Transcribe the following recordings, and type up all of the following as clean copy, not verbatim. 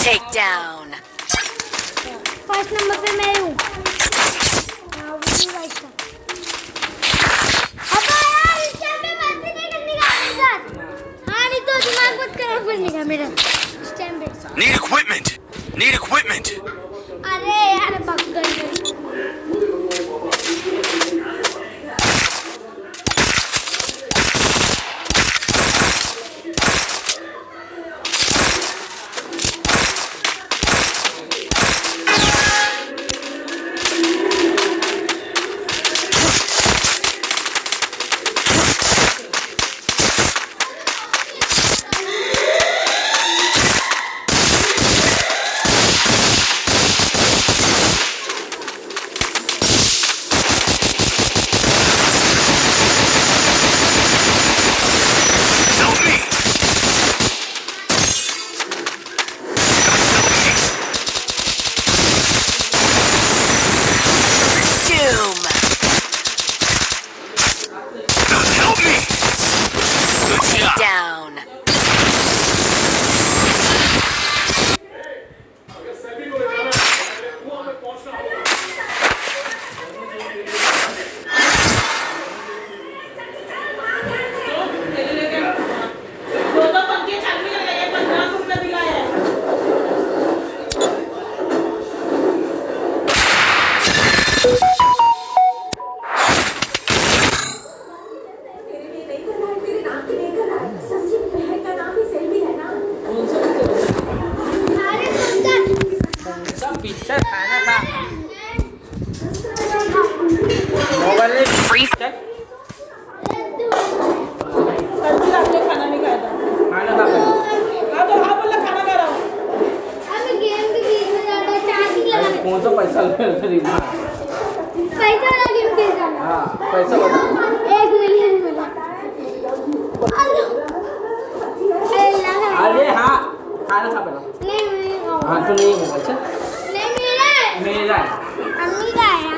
Takedown. First number पे मैं हूँ। हाँ नहीं तो दिमाग मत खराब करने का मेरा। Need equipment. Need equipment. अरे यार बकगन Down. Free. कौन सा पैसा पैसा वाला गेम खेल रहा है। हाँ पैसा बता 1 मिलियन मिला। अरे हाँ खाना खा पहला नहीं मैं हाँ तो नहीं है अच्छा नहीं मेरा मेरा अम्मी का है।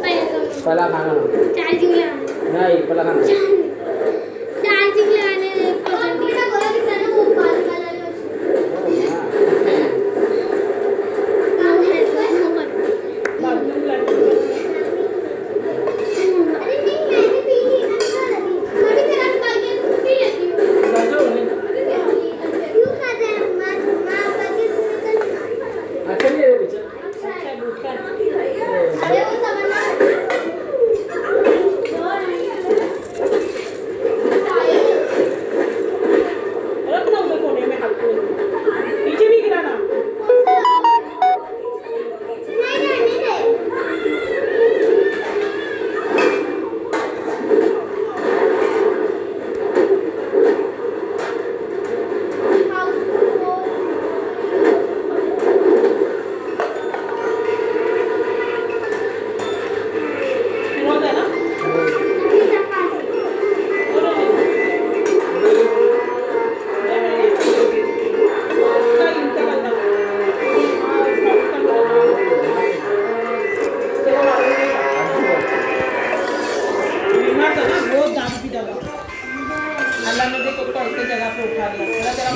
नहीं पहला खाना चार्जिंग लगाने नहीं पहला खाना चार्जिंग लगाने अच्छा नहीं है पीछे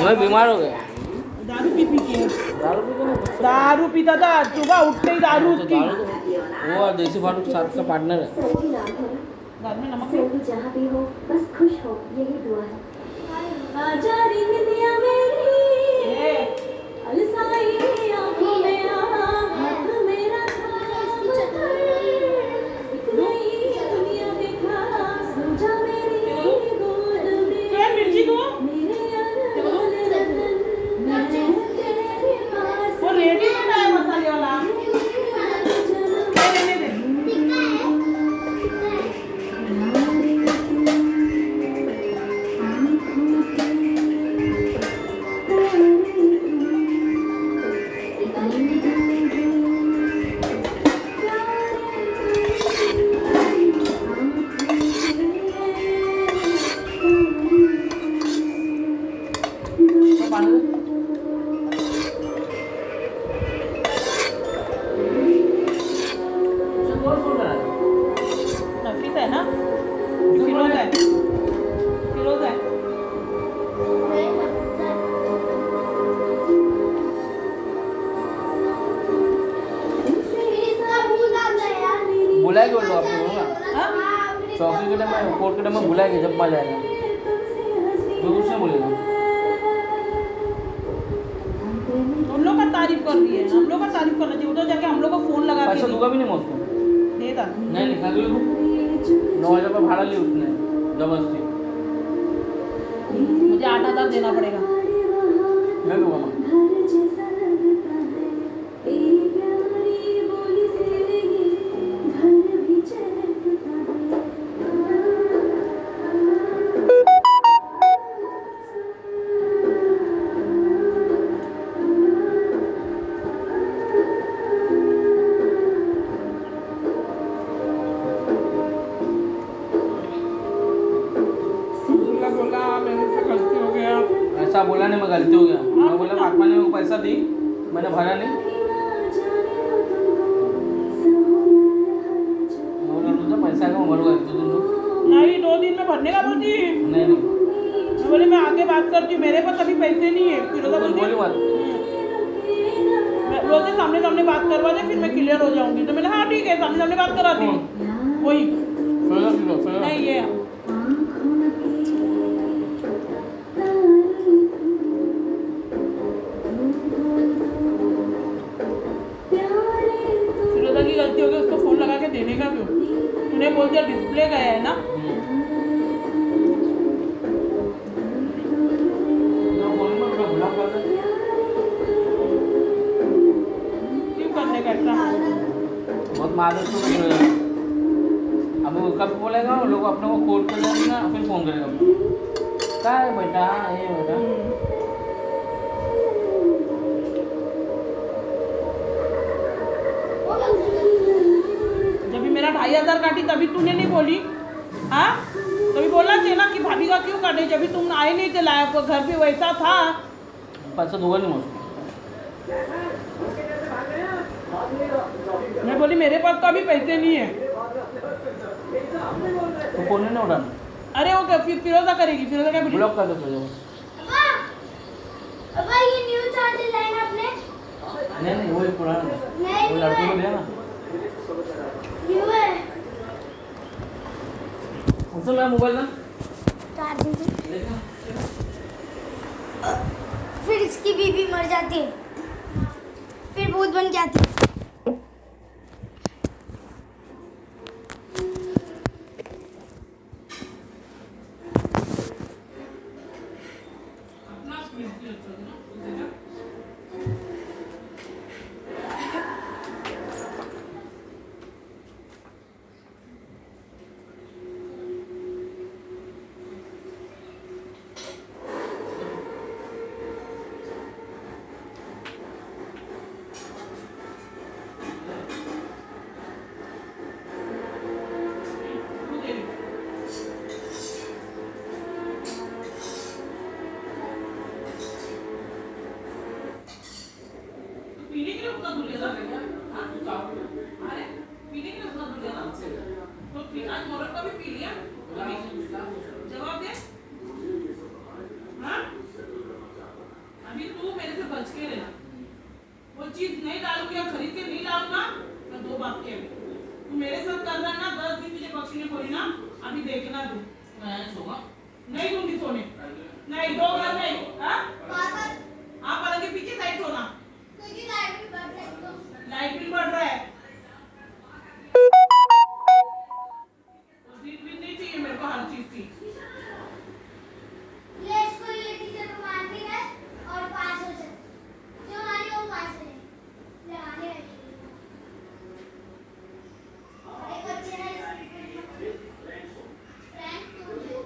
मैं बीमार हो गया दारू पी के दारू पी के दारू पीता था सुबह उठते ही दारू उसकी वो और देसी फारूक साथ का पार्टनर है घर में नमक है। जहाँ भी हो बस खुश हो यही दुआ है। आजा रिंग दिया मेरी अलसाई आंखों में हाथ मेरा नई दुनिया देखा समझा मेरी गोद में क्या मिर्ची को मेरे अनमोल रतन मैं तेरे पास वो रेडी में है मसाले वाला रहने दे बुलाएंगे वो लोग आपको बोलूँगा हाँ? चौकी के टाइम में कोर्ट के टाइम में बुलाएंगे जब मजा आएगा तो कुछ नहीं बोलेगा हम लोग का तारीफ कर रही है, हम लोग का तारीफ करना चाहिए। उधर जाके हम लोग को फोन लगा पैसा के दूंगा भी नहीं मैं उसको देता। नहीं लिखा के 9,000 रुपये भाड़ा ली उसने जबरदस्ती मुझे 8,000 देना पड़ेगा। मैं दूंगा मैं ऐसा बोला नहीं मैं गलती हो गया मैं बोला आत्मा ने मेरे को पैसा दी मैंने भरा नहीं मैं बोला तुझा पैसा आएगा मैं भरूंगा 1-2 दिन तो नहीं 2 दिन में भरने का बोलती। नहीं नहीं मैं बोले मैं आगे बात करती हूँ, मेरे पास अभी पैसे नहीं है। फिर तो कुछ बोली मत मैं रोजे सामने सामने बात करवा दे, फिर मैं क्लियर हो जाऊंगी। तो मैंने हाँ ठीक है, सामने सामने बात कराती हूँ। वही नहीं ये फिरोजा की गलती होगी, उसको फोन लगा के देने का क्यों? उन्हें बोल दिया डिस्प्ले गया है ना। क्यों करने का ऐसा? बहुत मादर तो अब वो कब बोलेगा वो लोग अपने को कोर्ट पे जाएगा फिर फोन करेगा क्या है बेटा ये बेटा जब भी मेरा 2,500 काटी तभी तूने नहीं बोली। हाँ तभी बोलना चाहिए ना कि भाभी का क्यों काटे, जब भी तुम आए नहीं थे लाया घर पे वैसा था। पैसा दूंगा नहीं मुझको मैं बोली मेरे पास तो अभी पैसे नहीं है। तो फोन नहीं उठाना अरे वो क्या फिर फिरोजा करेगी? फिरोजा क्या ब्लॉक कर दो फिर अब ये न्यू चार्जर लाइन आपने नहीं नहीं वही पुराना नहीं वो लड़के को लिया ना न्यू है उससे मेरा मोबाइल ना चार्जिंग फिर इसकी बीबी मर जाती है, फिर भूत बन के आती है। पीने के लिए उतना दूर लेना अरे पीने के लिए उतना दूर लेना तो आज मोरब का भी पी लिया। जवाब दे। हाँ अभी तू मेरे से बच के रहना, वो चीज नहीं डालूंगी या खरीद के नहीं लाऊंगा मैं 2 बात के तू मेरे साथ कर रहा है ना। 10 दिन तुझे पक्षी ने बोली ना, अभी देखना तू। नहीं दूंगी सोने नहीं 2 बार नहीं। हाँ आप पलंग के पीछे साइड सोना, लाइट बिल बढ़ रहा है। दिन भी नहीं चाहिए मेरे को हर चीज की। ये इसको ये टीचर को मारती है और पास हो जाए, जो मारी वो पास है लगाने है। एक अच्छे है रैंक 2 है।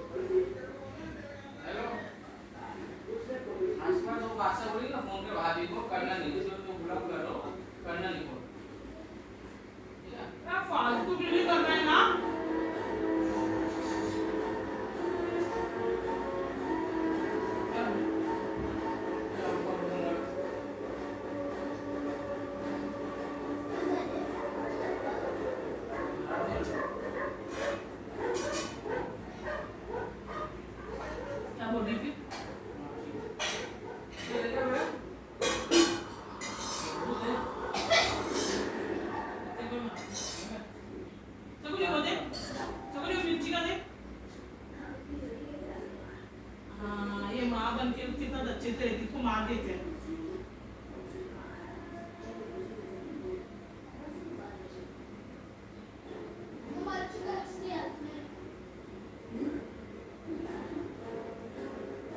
आगे थे तुम्हारे चुका इसलिए आपने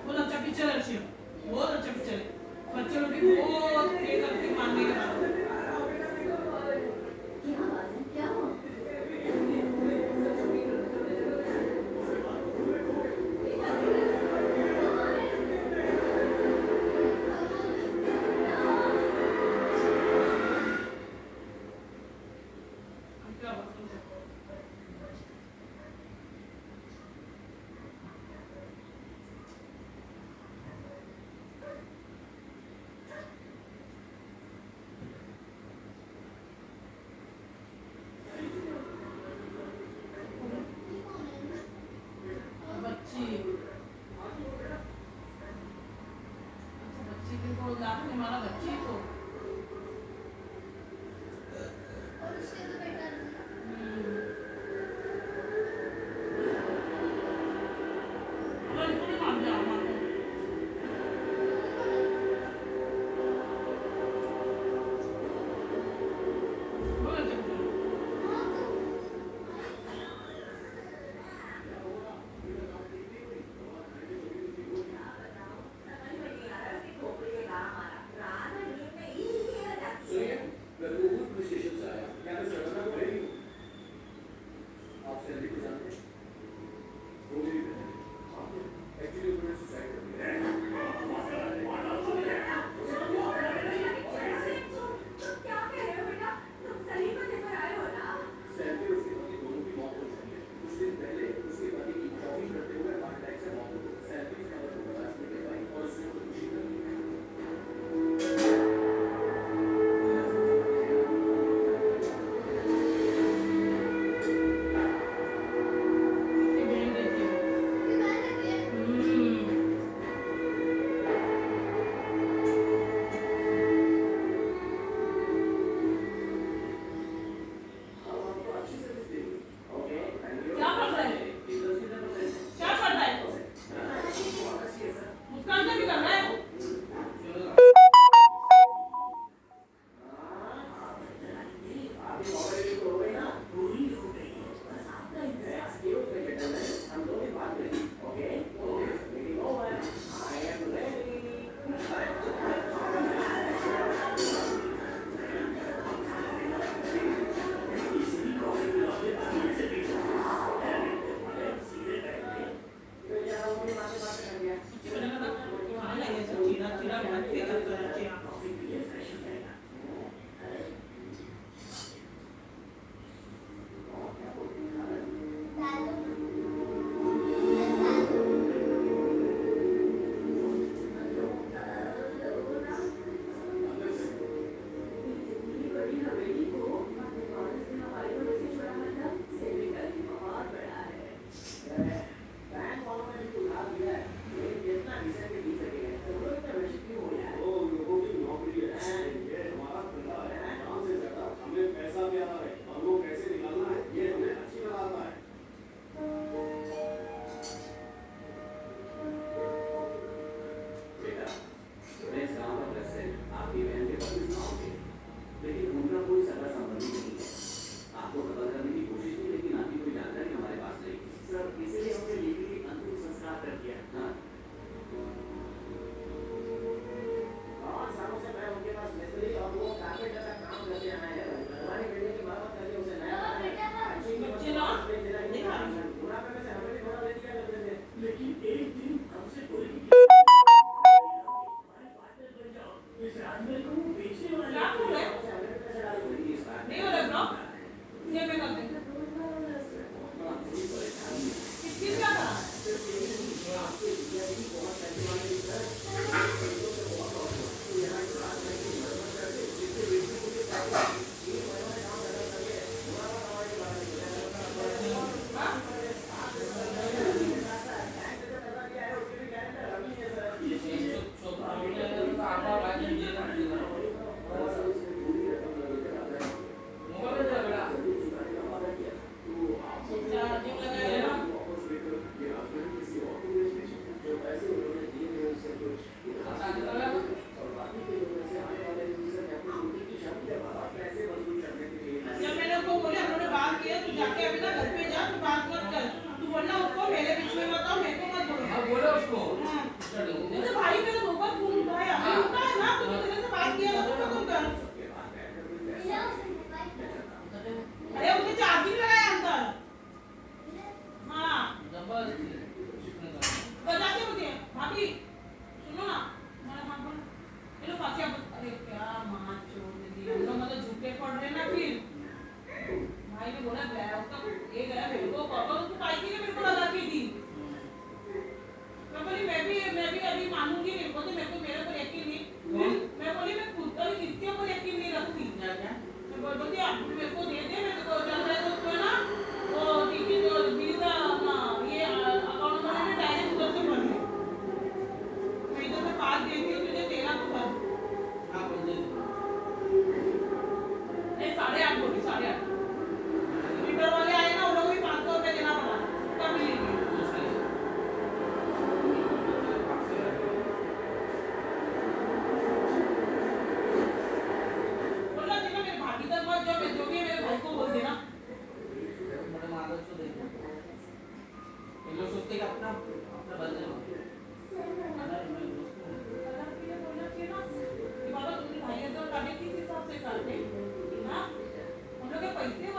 बहुत अच्छा पिक्चर है अर्शिया बहुत अच्छा पिक्चर है बच्चे लोग भी बहुत ये करके मानने के बाद क्या बात है क्या हुआ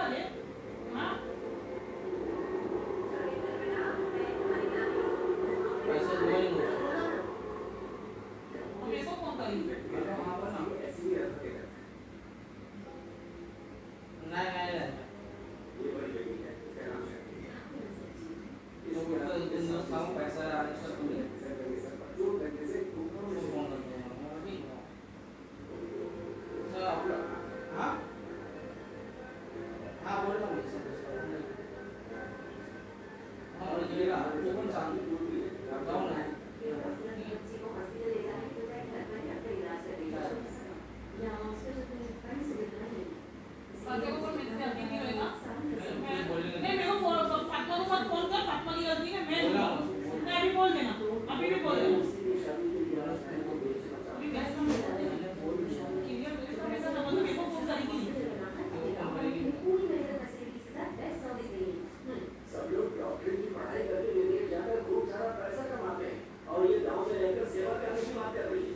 बजे हाँ पैसे दुबई में तो मेरे को फोन करी वहाँ पर ना नहीं तो बोलता है दिन दोस्त खाऊं पैसा आने से पहले फोन करते हैं अभी हाँ हाँ बोल रहा हूँ हाँ और ये ना जो कौन सा जाओ ना पंजे को मेरे से अभी नहीं होएगा नहीं मेरे को फातिमा को मत फोन कर फातिमा की गलती है मैं नहीं अभी बोल देना अभी भी बोल देना अभी कैसे क्लियर मेरे से समझ मेरे को फोन करेगी सब लोग डॉक्टरी की पढ़ाई करके विदेश जाकर खूब सारा पैसा कमाते हैं और ये गांव में रहकर सेवा करने की बात कर रही है।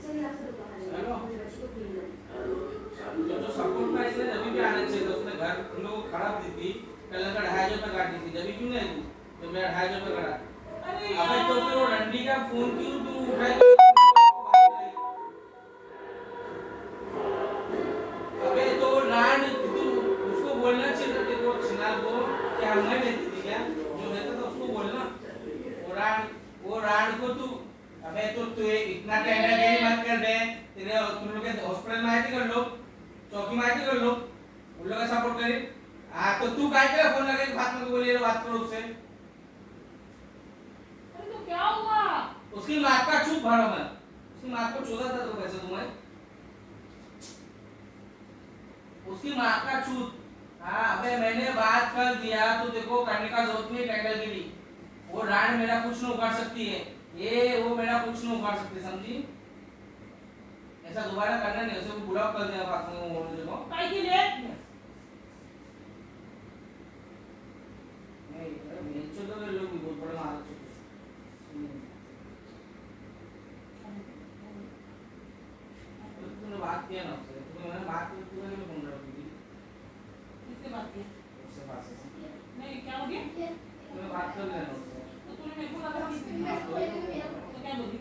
जो सपोर्ट प्राइस है अभी भी आना चाहिए था उसने घर उन लोगों को खराब दी थी पहले का 250 रुपए काट दी थी जब क्यों नहीं दी तो मैं 250 रुपए काटा अरे अबे तो यार फिर वो रंडी का फोन क्यों तू उठाई अबे तो रान तू उसको बोलना चाहिए था तेरे को छिनाल को कि हम नहीं लेती थी क्या जो रहता था उसको बोलना वो रान को तू अबे तो तू इतना टेंडर गेरी मत कर दे तेरे तुम लोग के हॉस्पिटल में आए थे कर लो चौकी में आए थे कर लो उन लोग का सपोर्ट करे हाँ तो तू काय के फोन लगा के बात में बोलिए बात करो उससे अरे तो क्या हुआ उसकी माँ का चूप भरा मैं उसकी माँ को चोदा था तो कैसे तुम्हें उसकी माँ का चूत हाँ अबे मैंने बात कर दिया तो देखो करने का जरूरत नहीं टेंडर के लिए वो रान मेरा कुछ नहीं उखाड़ सकती है ये वो मेरा कुछ नहीं उखाड़ सकती समझी ऐसा दोबारा करना नहीं उसे ब्लॉक कर देना बात में वो देखो काय के लिए नहीं अरे बेंचो तो लोग भी बहुत बड़ा मार चुके तुमने बात किया ना उससे तो मैंने बात की तो मैंने फोन रख दी किससे बात की उससे बात से नहीं क्या हो गया तुमने बात कर लेना उससे तो तूने मेरे को लगा किससे तो क्या बोली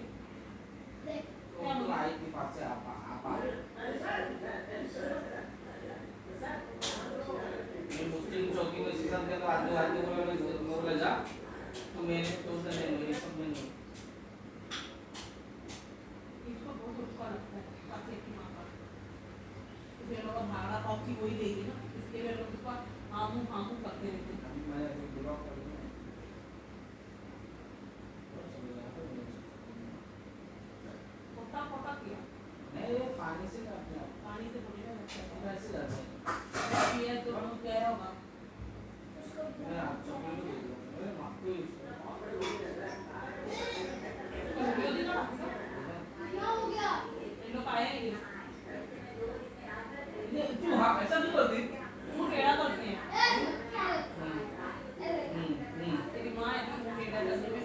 तो तुम आई थी पास से आप ये मुस्लिम चौकी में सीजन के तो आदमी आदमी बोले जा तो मैंने तो उधर नहीं मेरे सब में नहीं इसको बहुत उसका लगता है पासे की मां का फिर लोग भाड़ा कॉफी वही देगी ना इसके लिए लोग उसका हामू करते रहते हैं मैं ब्लॉक कर दूंगा पोटा किया नहीं ये पानी से करते हैं पानी से थोड़ी ना लगता है कैसे करते हैं ये तो बहुत गहरा होगा मैं आप चॉकलेट दे दूंगा मैं आपको यूज वीडियो दिखा क्या हो गया इन लोग आए नहीं ये तू हाँ ऐसा नहीं करती वो टेढ़ा करते हैं तेरी माँ है वो टेढ़ा करने में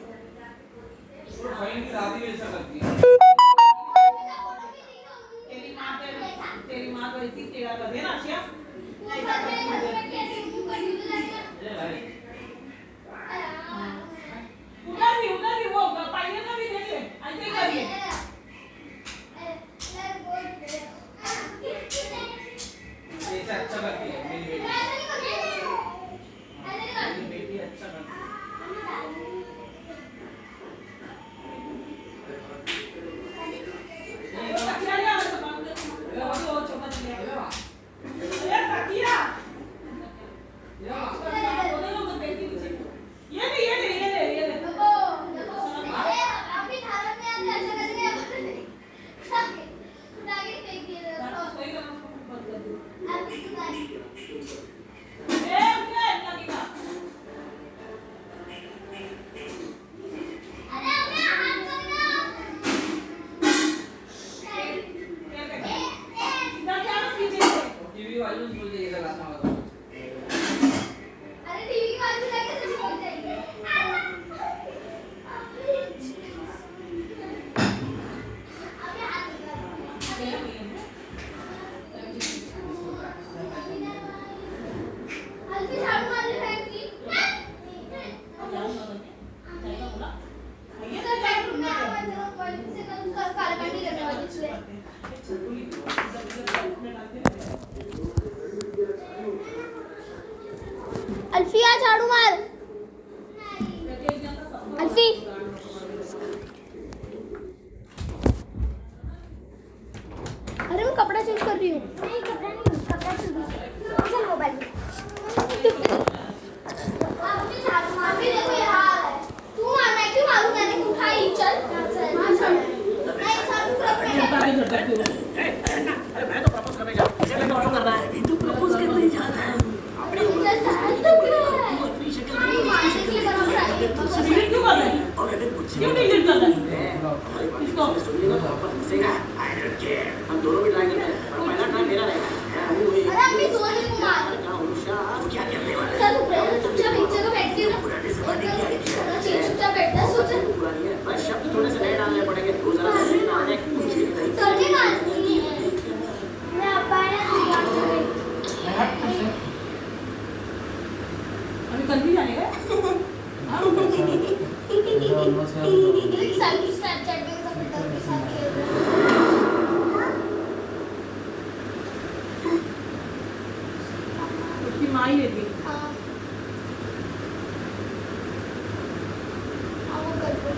और फाइन की दादी भी ऐसा करती है तेरी माँ तो ऐसी टेढ़ा कर दे ना आशिया ये भाई उधर भी वो पाइने का भी देख ले ऐसे ही करिए ऐसे अच्छा करती है मेरी बेटी अच्छा करती है तकिया ले आओ तो काम कर वो छोटा तकिया अरे तकिया बोलो लोग बेटी नीचे ये ले अभी धारा में आप ऐसा करेंगे फेंक दिए सही करना बंद कर दो आप इसके बाद ए उठे लगेगा अरे अपने हाथ करना इधर क्या पीछे से टीवी वाली बोल दे इधर लाना होगा अरे टीवी की बाजू जाके सब पहुंच जाएंगे अबे हाथ लगा हेलो अल्फी झाड़ू मारने फेंकी जाएगा बोला ये सर बेडरूम में आवाज जरा पॉलिटिक्स से कर कालकंडी करने वाली इसलिए अल्फी आ झाड़ू मार अल्फी अरे मैं कपड़ा चेंज कर रही हूँ नहीं कपड़ा नहीं कपड़ा चल मोबाइल झाड़ू मार भी देखो ये हाल है तू मार मैं क्यों मारूं मैंने उठाई चल नहीं सब अरे मैं तो प्रपोज करने जा रहा हूँ मुझे मैं प्रपोज कर रहा है तू प्रपोज करने जा रहा है अपनी उम्र अपनी शक्ल डिलीट क्यों कर रहा है और अगर मुझसे क्यों डिलीट कर रहा है हमारी बात सुन लेगा तो वापस हंसेगा आई डोंट केयर हम दोनों भी ट्राई करते हैं पर पहला ट्राई मेरा रहेगा अरे अभी सोनी कुमार तू क्या करने वाला है सर चुपचाप एक जगह बैठती हूँ पुराने जमाने की आईडी है चुपचाप बैठता है सोच पुरानी है बस शब्द थोड़े से नए डालने पड़ेंगे रोजाना नए डालने मुझे नहीं सोनी मारती है मैं अब्बा ने दुकान पे गई अभी कल भी जाने का सेल्फी स्नैपचैट में सब फिल्टर के साथ खेल रहे हैं उसकी माँ ही लेती है हाँ आओ कर दो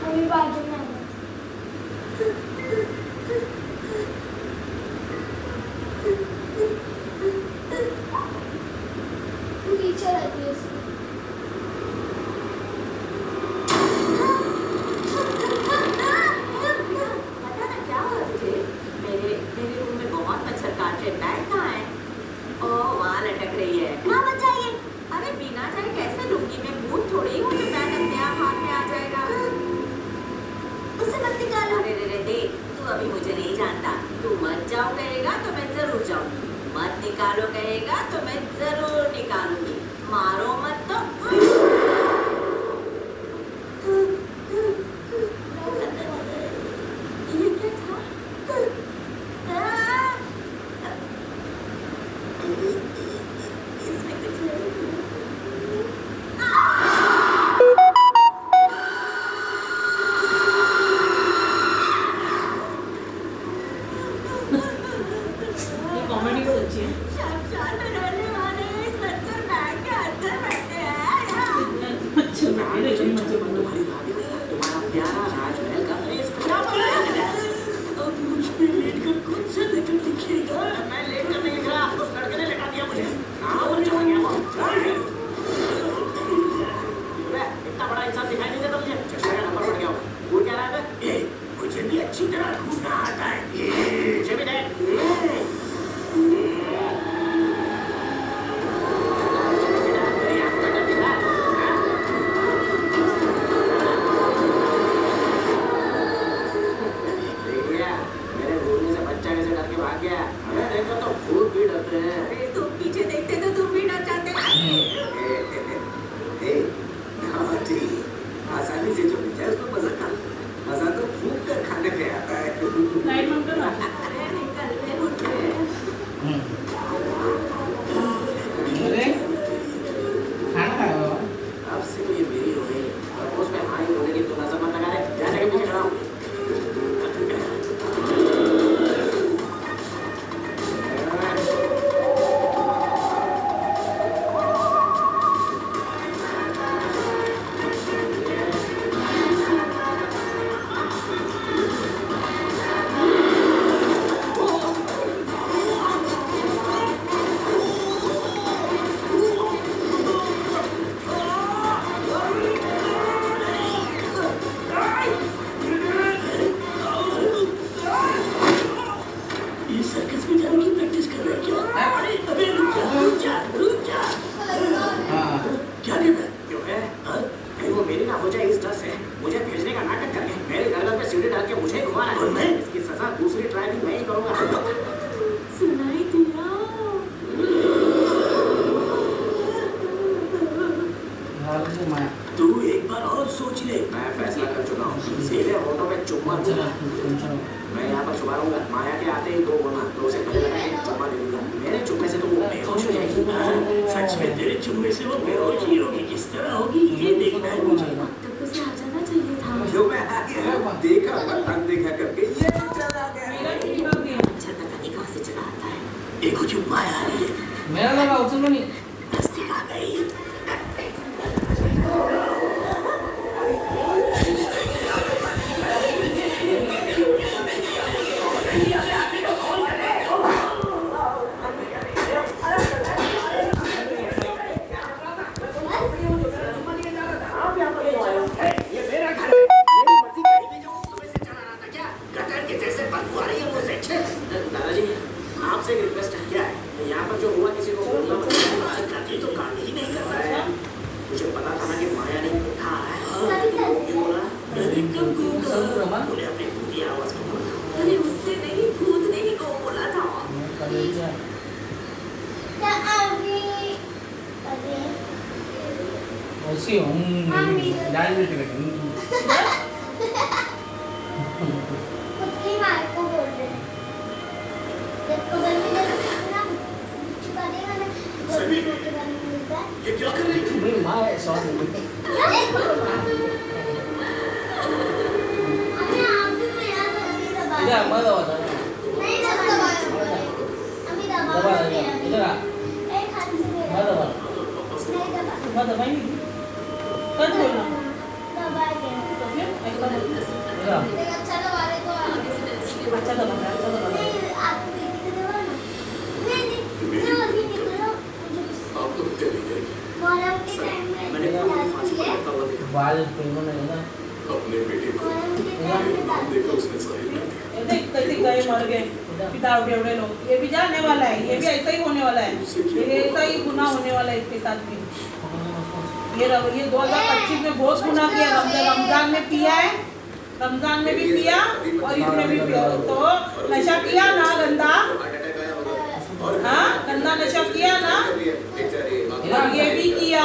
अभी बाजू में आना पीछे रहती है इसकी पता ना क्या हुआ तुझे मेरे रूम में बहुत मच्छर काट रहे बैग कहाँ है ओह वहाँ लटक रही है कहाँ बच जाइए अरे बिना चाहे कैसे लूंगी मैं भूत थोड़ी हूँ कि बैग अपने आप हाथ में आ जाएगा उसे मत निकालो अरे रे रे देख तू अभी मुझे नहीं जानता तू मत जाओ कहेगा तो मैं जरूर जाऊंगी मत निकालो कहेगा तो मैं जरूर निकालूंगी मारो मत तू एक बार और सोच ले। मैं फैसला कर चुका हूँ, सीधे होठों पे चुम्मा दूंगा। मैं यहाँ पर छुपा रहूंगा, माया के आते ही 2 गुना तो उसे गले लगा के चुम्मा दे दूंगा। मेरे चुम्मे से तो वो बेहोश हो जाएगी। सच में तेरे चुम्मे से वो बेहोश ही होगी, किस तरह होगी ये देखना है मुझे। तब उसे आ जाना चाहिए था। जो मैं आ गया, देखा अनदेखा करके ये तो चला गया। मेरा भी हो गया। अच्छा पता नहीं कहाँ से चला आता है। देखो जो माया आ रही है, मेरा लगा उसमें नहीं नजदीक आ गई। ये मेरा घर है, मेरी मर्जी कहीं भी जाऊं, सुबह से चला रहा था क्या? गटर के जैसे बदबू आ रही है मुंह से। दादाजी, आपसे एक रिक्वेस्ट है। क्या है? यहाँ पर जो हुआ किसी को बोलना मतलब करती तो काम ही नहीं कर रहा है। मुझे पता था ना कि माया ने उठा है। ये बोला, एकदम कूका। बोले अपनी कूकी आवाज को बोला। अरे उससे नहीं, कूदने ही को बोला था। ऐसी डाल में टिकट खुद की माँ को बोल रहे हैं। जब उधर भी ना चुका देगा ना, सभी रोटी बनाने मिलता है। ये क्या कर रही थी? मेरी माँ है सॉरी अरे आप भी मेरा जल्दी दबा इधर मत दबा नहीं दबाया अभी दबा इधर आ एक हाथ से मत मेरा दबा नहीं दबा मत दबाएंगे। सच बोलना। दबा गया तो फिर ऐसा मत इधर आ देख अच्छा दबा रहे तो अच्छा दबा रहा है, अच्छा दबा रहा है। नहीं आपको देखते दबा ना नहीं जो अभी निकलो मुझे आप तो चली गई। मौलम के टाइम मैंने में आपको फांसी पर जाती है लटका हुआ देखा। बाल पेनो नहीं ना अपने बेटे को मौलम के टाइम में नाम जाती देखा उसने सही नहीं दिया। ये देख कैसे गए मर गए पिता उड़े लोग। ये भी जाने वाला है, ये भी ऐसा ही होने वाला है, ये ऐसा ही गुनाह होने वाला है इसके साथ भी। ये 2025 में बहुत गुनाह किया। रमजान में पिया है, रमजान में भी पिया और इसमें भी पिया। तो नशा किया ना गंदा, हाँ गंदा नशा किया ना, और ये भी किया,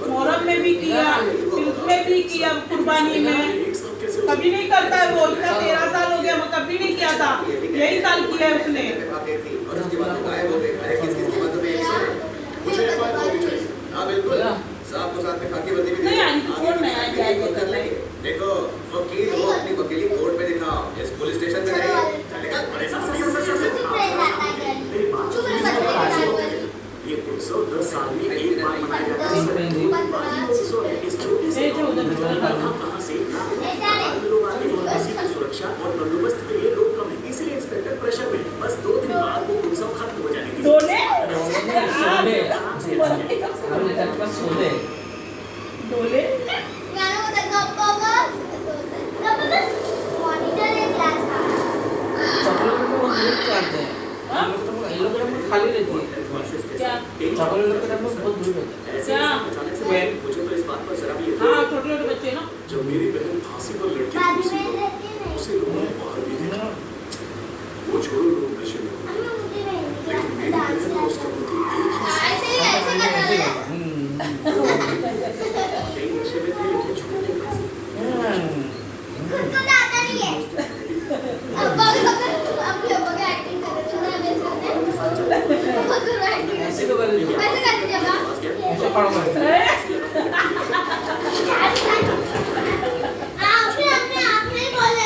मोहर्रम में भी किया, फिर उसमें भी किया, कुर्बानी में। कभी नहीं करता है वो, इतना 13 साल हो गया, वो कभी नहीं किया था, यही साल किया है उसने। नहीं आनी तो छोड़ मैं आज जाएगा कर लेंगे। देखो वकील वो अपनी वकीली कोर्ट में दिखाओ, इस पुलिस स्टेशन में नहीं। चलेगा बड़े साहब ये उत्सव 10 साल में एक बार मनाया जाता है। इस छोटे से कहाँ से लोग आते हैं, किसी की सुरक्षा और बंदोबस्त के लिए लोग कम है, इसलिए इंस्पेक्टर प्रेशर में बस 2 दिन बाद वो उत्सव खत्म हो जाने की डोले हमने तक पर सोले डोले गाना होता है मॉनिटर है क्लास का चॉकलेट को बहुत करते हैं ये लोग तो खाली रहती है क्या चॉकलेट के टाइम में बहुत दूर रहता है क्या मुझे तो इस बात पर जरा भी हाँ छोटे छोटे बच्चे ना जब मेरी बहन फांसी पर लड़की बाद थी, में रहती नहीं उसे लोगों ने बाहर भी देखा। वो छोड़ो लोग नशे में, अम्मा मुझे मेहंदी लेकिन मेरी डांस बहन और उसका पति एक ही ऐसे कर रहे हैं एक नशे में थे, लेकिन छोटे पैसे। खुद को तो आता नहीं है अब लोगों की एक्टिंग कर रहे सुना मैं सुनने बहुत बुरा एक्टिंग ऐसे तो कर दीजिए कैसे कर दीजिए बाबा ऐसे पढ़ो आपने बोले आप क्यों बोले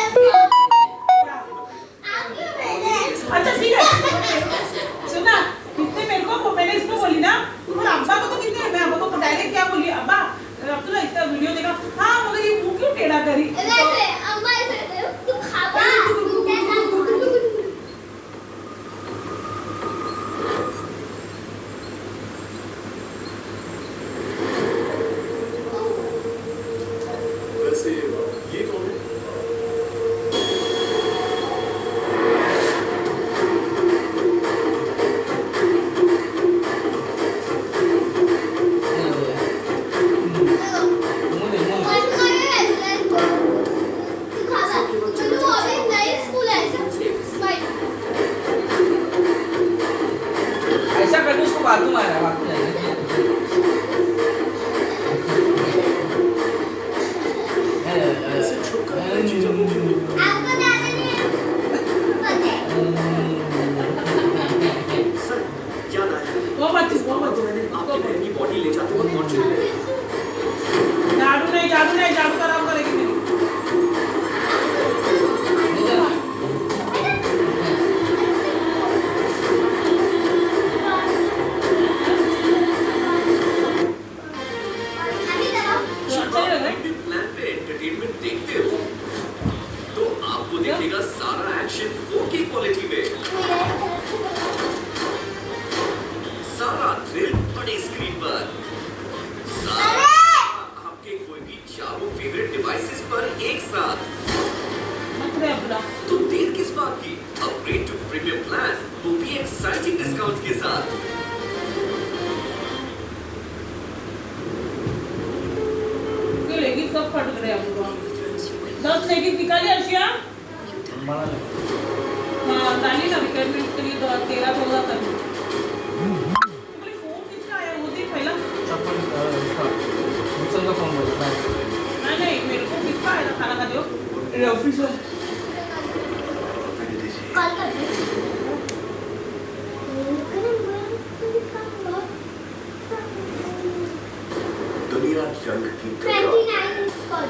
अच्छा ठीक है सुना किसने मेरे को मैंने इसको बोली ना और अब्बा को तो कितने मैं अब्बा को डायरेक्ट क्या बोली अब्बा अब्दुल्ला इसका वीडियो देखा हाँ मगर ये मुंह क्यों टेढ़ा करी ऐसे अम्मा ऐसे तू खावा तू क्या बॉडी ले जाते वक्त और चले गए। झाड़ू नहीं झाड़ू खराब करेगी मेरी। प्लान पे एंटरटेनमेंट देखते हो तो आपको दिखेगा सारा एक्शन 4K क्वालिटी में, सारा थ्रिल बड़ी स्क्रीन पर, सारा आपके कोई भी चारों फेवरेट डिवाइसेस पर एक साथ। तो देर किस बात की, अपग्रेड टू प्रीमियम प्लान, वो भी एक्साइटिंग डिस्काउंट के साथ। लेगी सब फट गए आपको। 10 लेगी निकाली अर्शिया। हाँ डाली ना रिक्वायरमेंट के लिए 13-14 तक। तुम्हारे फोन किसका आया वो देख पहला। का फोन बोलता है। नहीं मेरे को किसका आया खाना खा दो। ये ऑफिस है। कॉल कर दे। दुनिया जंग की 29 मिस कॉल।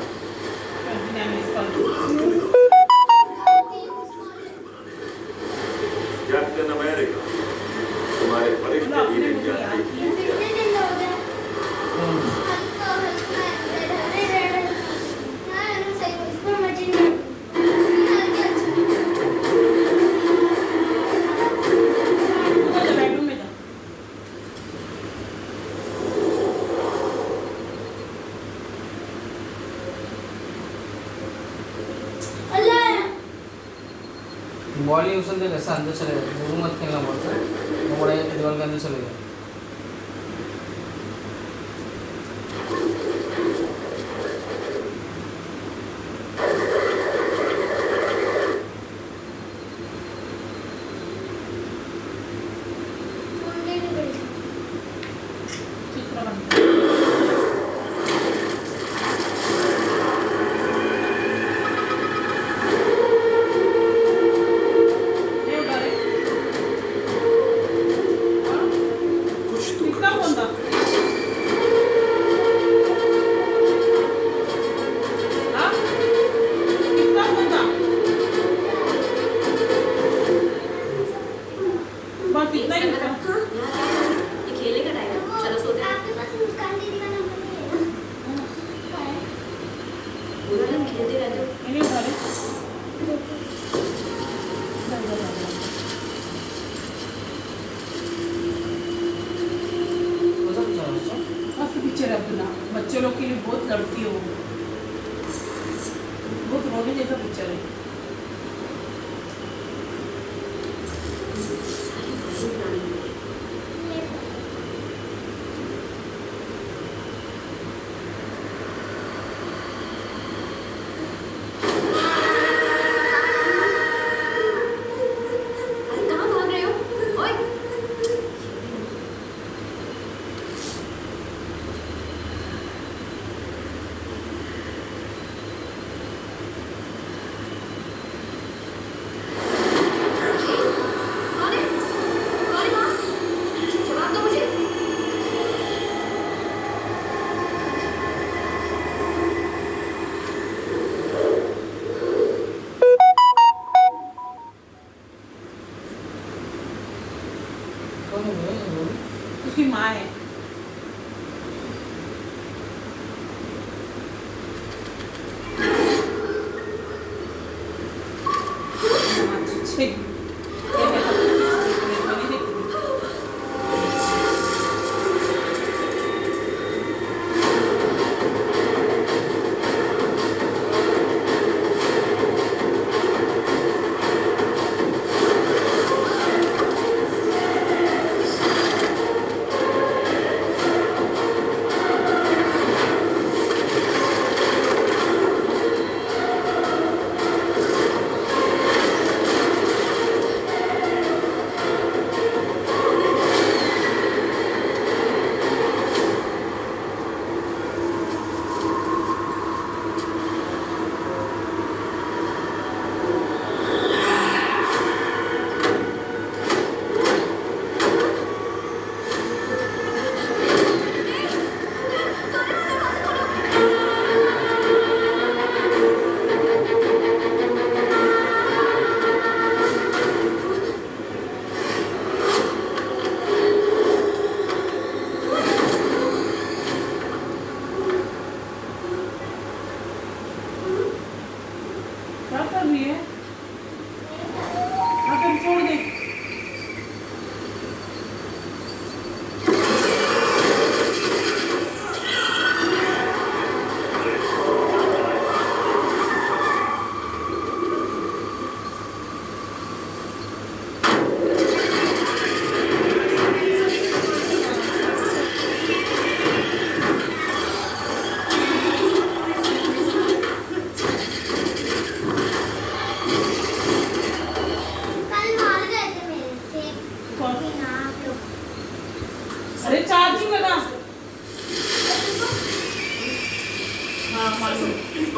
कैप्टन अमेरिका तुम्हारे वरिष्ठ एजेंट जानते हैं। कितने दिन हो गए? हल्का रेड ना सही इसमें मजे नहीं। बेडरूम में जा। बॉल ही उछल दे ऐसा अंदर चले गए, दूर मत खेलना बॉल से, वो बड़ा दीवार के अंदर चले गए। चित्र बन कुछ तो किसका फोन था? हाँ? किसका फोन था? बस इतना ही था। ये खेलेगा टाइम, चलो सोते हैं। आपके पास मुस्कान दीदी का नंबर नहीं है? पूरा दिन खेलते रहते हो। नहीं उठा रहे। मस्त पिक्चर है अपना, बच्चे लोग के लिए बहुत लड़ती है वो, बहुत रोने जैसा पिक्चर है। अरे कहाँ भाग रहे हो? ओए,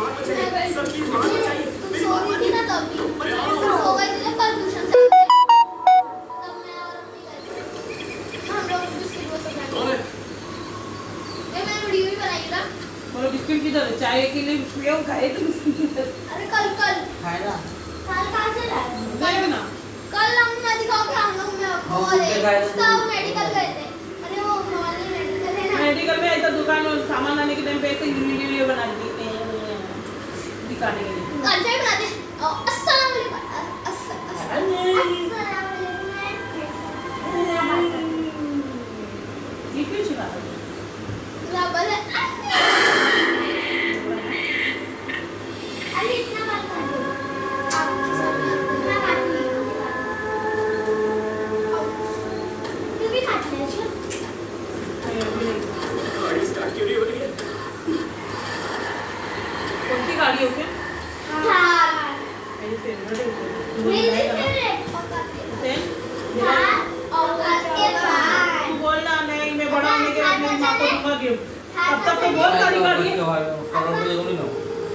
मान बचाइए, सबकी मान बचाइए। तू सो गई थी ना तभी तू अरे सो गई थी ना प्रदूषण से तब मैं और अम्मी गए हम लोग बिस्किट वो सब कौन है? मैंने वीडियो भी बनाई ना बोलो बिस्किट किधर है? चाय के लिए पियो खाए तो बिस्किट किधर? अरे कल कल खाए ना कल कहाँ से लाए देख ना कल हम मैं दिखाऊंगी हम लोग में हम वो घूमने गए थे। उसका मेडिकल गए थे अरे वो मॉल मेडिकल है ना मेडिकल में ऐसा दुकान में सामान लाने के टाइम पे ऐसे वीडियो बना देते हैं दिखाने के लिए। कल से बनाते अस्सलाम वालेकुम ये क्यों छिपा रहे हो? बोले अरे इतना बात कर दो आपके साथ इतना बात नहीं तू भी खाती है अच्छा गाड़ी स्टार्ट क्यों नहीं हो रही है? कौन सी गाड़ी हो क्या? हाँ मेरी फेवरेट है मेरी फेवरेट औकात सेम हाँ औकात के बाहर तू बोलना नहीं मैं बड़ा होने के बाद मेरी माँ को दूंगा गिफ्ट। अब तक तो बहुत सारी गाड़ी है।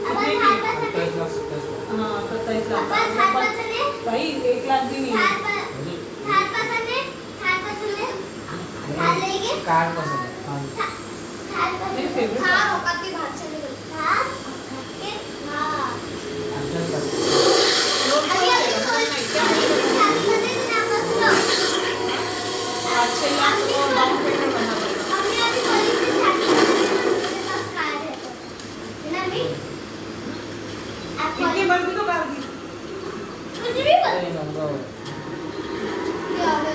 अपन हाथ पर चले हाँ 27 लाख अपन हाथ पर चले भाई 1 लाख भी नहीं है। हाथ पर चले हाथ लेंगे कार पसंद है हाँ। हाथ पर मेरी favorite हाँ औकात के बाहर चले गए हाँ के हाँ adjust कर। अभी अभी शादी करने के नाम पर सुनो 5-6 लाख तो डाउन पेमेंट करना पड़ेगा। अभी अभी कॉलेज से शादी करने मेरे पास कार है तो है ना अभी आप इसके कॉलेज बाद भी तो कार दी। कुछ भी बोल नहीं लंबा हो। क्या है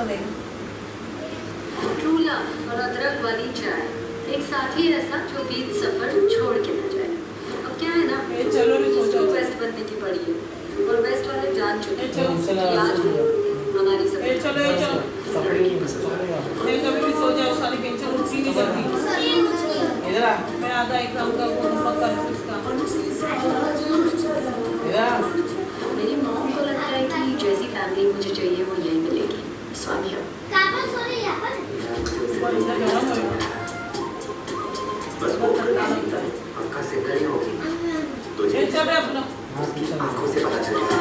पसंद है। ट्रू लव और अदरक वाली चाय, एक साथी ऐसा जो बीच सफर छोड़ के न जाए। अब क्या है ना, ये चलो नहीं उसको सोचो। बेस्ट बनने की पड़ी है और बेस्ट वाले जान चुके ये चलो। हैं कि आज हमारी सब ये चलो ये चलो। नहीं कभी भी सो जाओ, सारी पेंशन उठी नहीं जाती। इधर आ, मैं आधा एग्जाम का होमवर्क कर रही हूँ इसका। इधर आ। मेरी मॉम को लगता है कि जैसी फैमिली मुझे चाहिए वो यहीं मिलेगी। स्वामी हो। कापड़ सो रही है अपन। और इधर गरम है। बस वो करना होता है, आँखों से खड़ी होगी तो ये चल रहा है अपना। आँखों से पता चलेगा।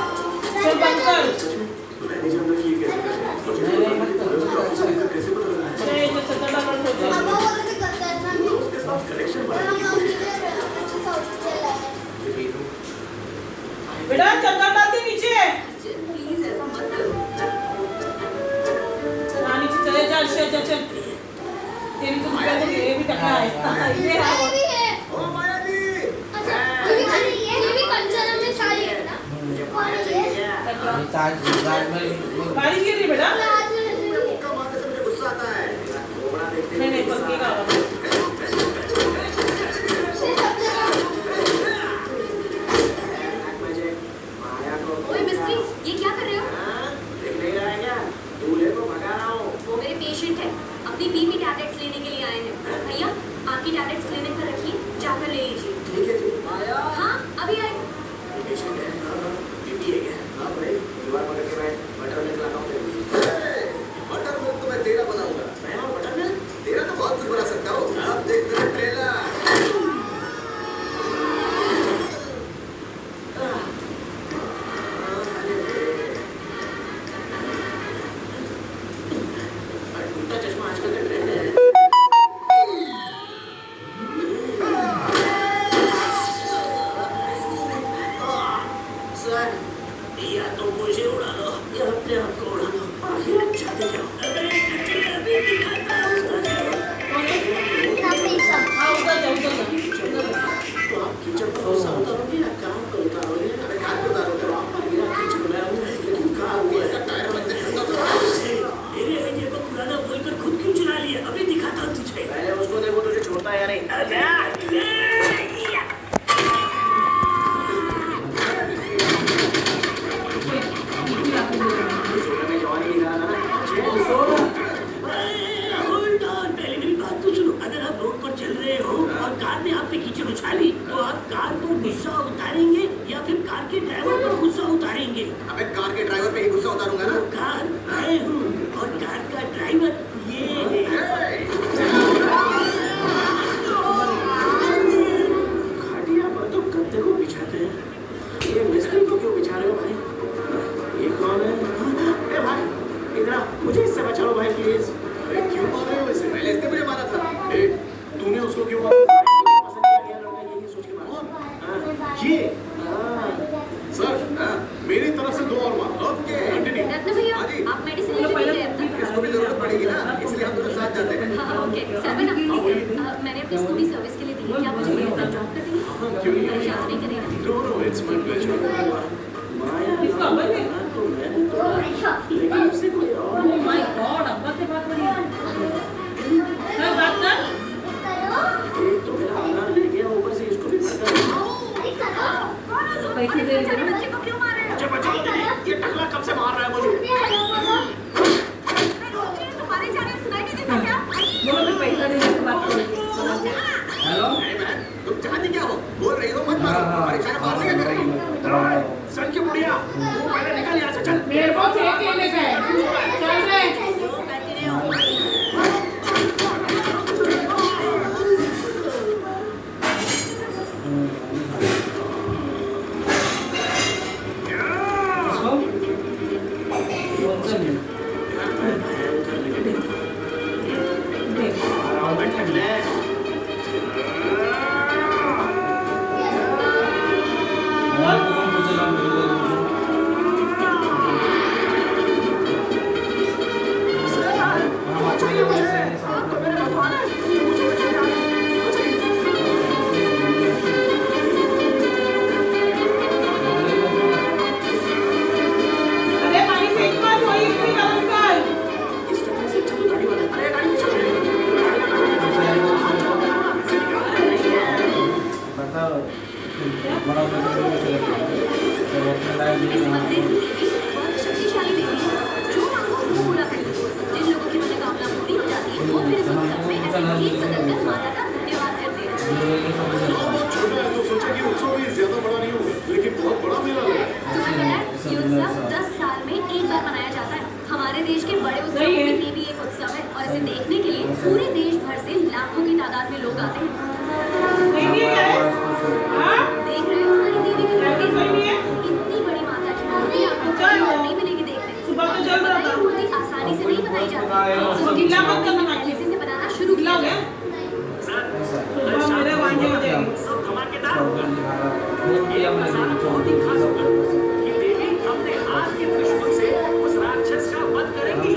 चल बंद कर। मैं नहीं जानता कि ये कैसे कर रहे हैं। कैसे पता लगा? ये जो चटड़ा कर सो अब जाओ। वो तो करता है ना भी। उसके साथ कनेक्शन और बनाने हम की मम्मी कोशिश के अच्छा चल रहा है। बेटा चक्कर डालते नीचे। प्लीज ऐसा मत करो। हाँ नीचे चले जा, चल चल। तेरी तो क्या तो ये भी टकरा है। ये है ये भी है। ओ माया जी, अच्छा ये भी खाली ये भी कंचन में सारी है ना। और ये टकरा। ये चार्ज में बारिश गिर रही है बेटा। आज मुक्का मारने से मुझे गुस्सा आता है। घोड़ा देखते नहीं नहीं पकेगा। माया को ओए मिस्त्री, ये क्या कर रहे हो? देख नहीं रहा है क्या? दूल्हे को भगा रहा हूँ। वो मेरे पेशेंट है, अपनी बीवी टैबलेट्स लेने के लिए आए हैं। भैया आपकी टैबलेट्स क्लिनिक पर रखिए, जाकर ले लीजिए। ठीक है जी। माया हाँ अभी आई। पेशेंट है। बीपी है क्या? हाँ भाई, दीवार पकड़ के मैं बटर मिल्क लाता हूँ तेरे लिए। बटर मिल्क तो मैं तेरा बनाऊंगा। मैं और बटर मिल्क? तेरा तो बहुत कुछ बना सकता हूँ। अब देख तेरा ट्रेलर। उल्टा चश्मा आजकल का ट्रेंड है। सर, या तो मुझे उड़ा लो या अपने आप को उड़ा लो। आखिर चाहते क्या हो? अबे अभी दिखाता हूँ। काफी सब। हाँ उधर जा उधर जा। तो आप कीचड़ पर गुस्सा उतारोगे या कार पर उतारोगे? अरे कार पर उतारोगे तो आप पर गिरा कीचड़ मैं हूँ, लेकिन कार हुआ है। टायर में से ठंडा तो मेरे आइडिया को पुराना बोलकर खुद क्यों चुरा लिया? अभी दिखाता हूँ तुझे। पहले उसको देखो तुझे छोड़ता है या नहीं। सोने में जवानी नहीं रहा था ना। Hold on, पहले मेरी बात तो सुनो। अगर आप रोड पर चल रहे हो और कार ने आप पे कीचड़ उछाली तो आप कार पर गुस्सा उतारेंगे या फिर कार के ड्राइवर पर गुस्सा उतारेंगे? अबे कार के ड्राइवर पे ही गुस्सा उतारूंगा ना। कार मैं हूँ और कार का ड्राइवर ये है। घाटिया पर तो गद्दे को बिछाते हैं, ये मिस्त्री को क्यों बिछा रहे हो भाई? ये कौन है? ए भाई इधर आ, मुझे इससे बचाओ भाई प्लीज। क्यों मार रहे हो इसे? पहले इसने मुझे मारा था। तूने उसको क्यों मारा? पसंद किया गया लड़का ये सोच के मारा। ये सर मेरी तरफ से 2 और मार। Okay continue. रत्न भैया हाँ जी। आप मेडिसिन लेने नहीं गए अब तक? इसको भी जरूरत पड़ेगी ना, इसलिए हम दोनों साथ जाते हैं। हाँ ओके सरवन मैंने अपनी स्कूटी सर्विस के लिए दी है, क्या मुझे मेरे तक ड्रॉप कर देंगे? क्यों नहीं? परेशान नहीं करेगा? No, no, it's my pleasure. माया इसका अब्बा से? तो मैंने तो लेकिन उससे कोई और ओह माय गॉड, अब्बा से बात करी। क्या बात कर? एक तो मेरा अपना ले गया, ऊपर से इसको भी पकड़ लिया। पैसे दे दे ना। बच्चे को क्यों मार रहे हो? मुझे बचाओ दीदी, ये टकला कब से मार रहा है मुझे? तुम्हारे जाने सुनाई नहीं देता क्या? बोलो मैं पैसा देने की बात करेंगे। हेलो तुम चाहती क्या हो? बोल रही हो मत मारो, परेशान मार से क्या कर रही हो? इस मंदिर की देवी बहुत शक्तिशाली देवी है जो मांगो वो पूरा करती है। जिन लोगों की मनोकामना पूरी हो जाती है वो फिर इस उत्सव में ऐसे गीत बदलकर माता का धन्यवाद करते हैं। छोटा है तो सोचा कि उत्सव भी ज्यादा बड़ा नहीं होगा, लेकिन बहुत बड़ा मेला लगा। तुम्हें पता है ये उत्सव 10 साल में एक बार मनाया जाता है। हमारे देश के बड़े उत्सवों में ये भी एक उत्सव है और इसे देखने के लिए पूरे देश भर से लाखों की तादाद में लोग आते हैं। देख रहे हो हमारी देवी की मूर्ति इतनी बड़ी माता की मूर्ति आपको कहीं और नहीं मिलेगी देखने। ये मूर्ति आसानी से नहीं बनाई जाती, इसकी पहले से बनाना शुरू किया गया। सब धमाकेदार होगा। ये नजारा बहुत ही खास होगा कि देवी अपने हाथ के त्रिशूल से उस राक्षस का वध करेंगी।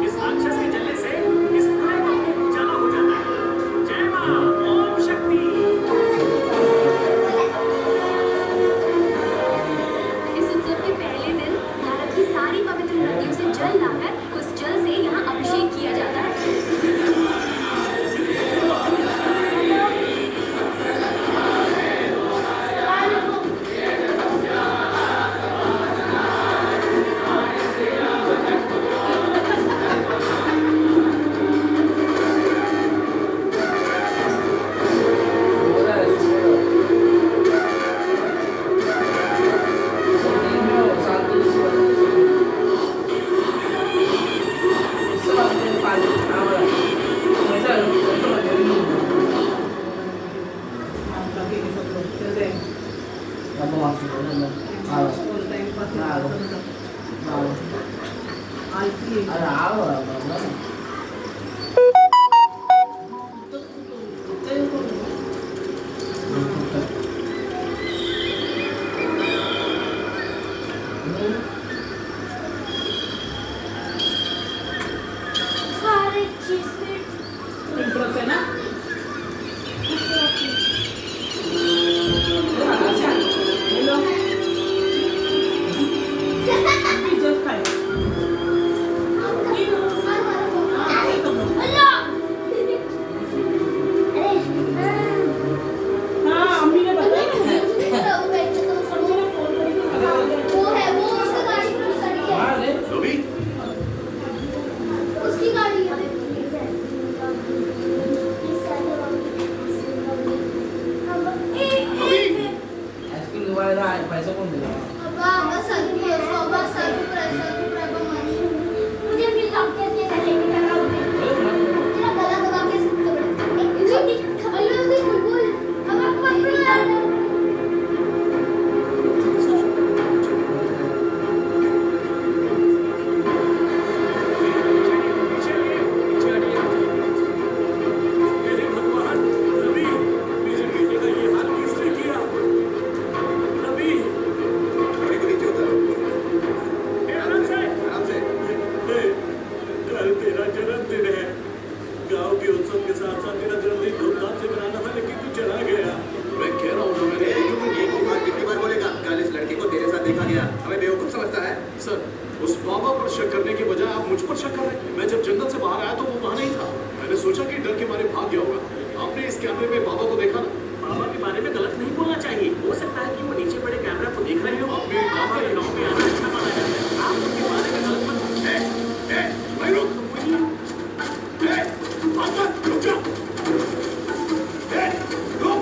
इस राक्षस के जलने से इस पूरे गांव को उजाला हो जाता है। जय मां, ओम शक्ति। इस उत्सव के पहले दिन भारत की सारी पवित्र नदियों से जल लाकर उस जल से यहाँ अभिषेक किया जाता है। सारे चीजें इंटरेस्ट है ना just खाए हाँ अम्मी ने बताया रवि, उसकी गाड़ी है। पैसा कौन देगा? मुझे फिर डॉक्टर ने कहा तेरा गला दबा के बुलबुल अब आप मेरे भगवान, रवि, मेरे बेटे का ये हाल किसने किया? रवि, गाड़ी को नीचे उतारो। आराम से। आराम से। कल तेरा जन्मदिन है। गांव के उत्सव के साथ साथ तेरा जन्मदिन धूमधाम से मनाना था, लेकिन तू चला गया। मैं कह रहा हूँ तो मैंने ये बात कितनी बार बोलेगा? कल इस लड़के को तेरे साथ देखा गया, हमें बेवकूफ समझता है। सर, उस बाबा पर शक करने के बजाय आप मुझ पर शक कर रहे हैं। मैं जब जंगल से बाहर आया तो वो वहाँ नहीं था। मैंने सोचा कि डर के मारे भाग गया होगा। आपने इस कैमरे में बाबा को देखा ना? बाबा के बारे में गलत नहीं बोलना चाहिए। हो सकता है कि वो नीचे पड़े कैमरा को देख रहे हो। अपने गाँव के गाँव में आना अच्छा माना जाता है। आप उनके बारे में गलत मत भाई रुक। रुक जा। रुक।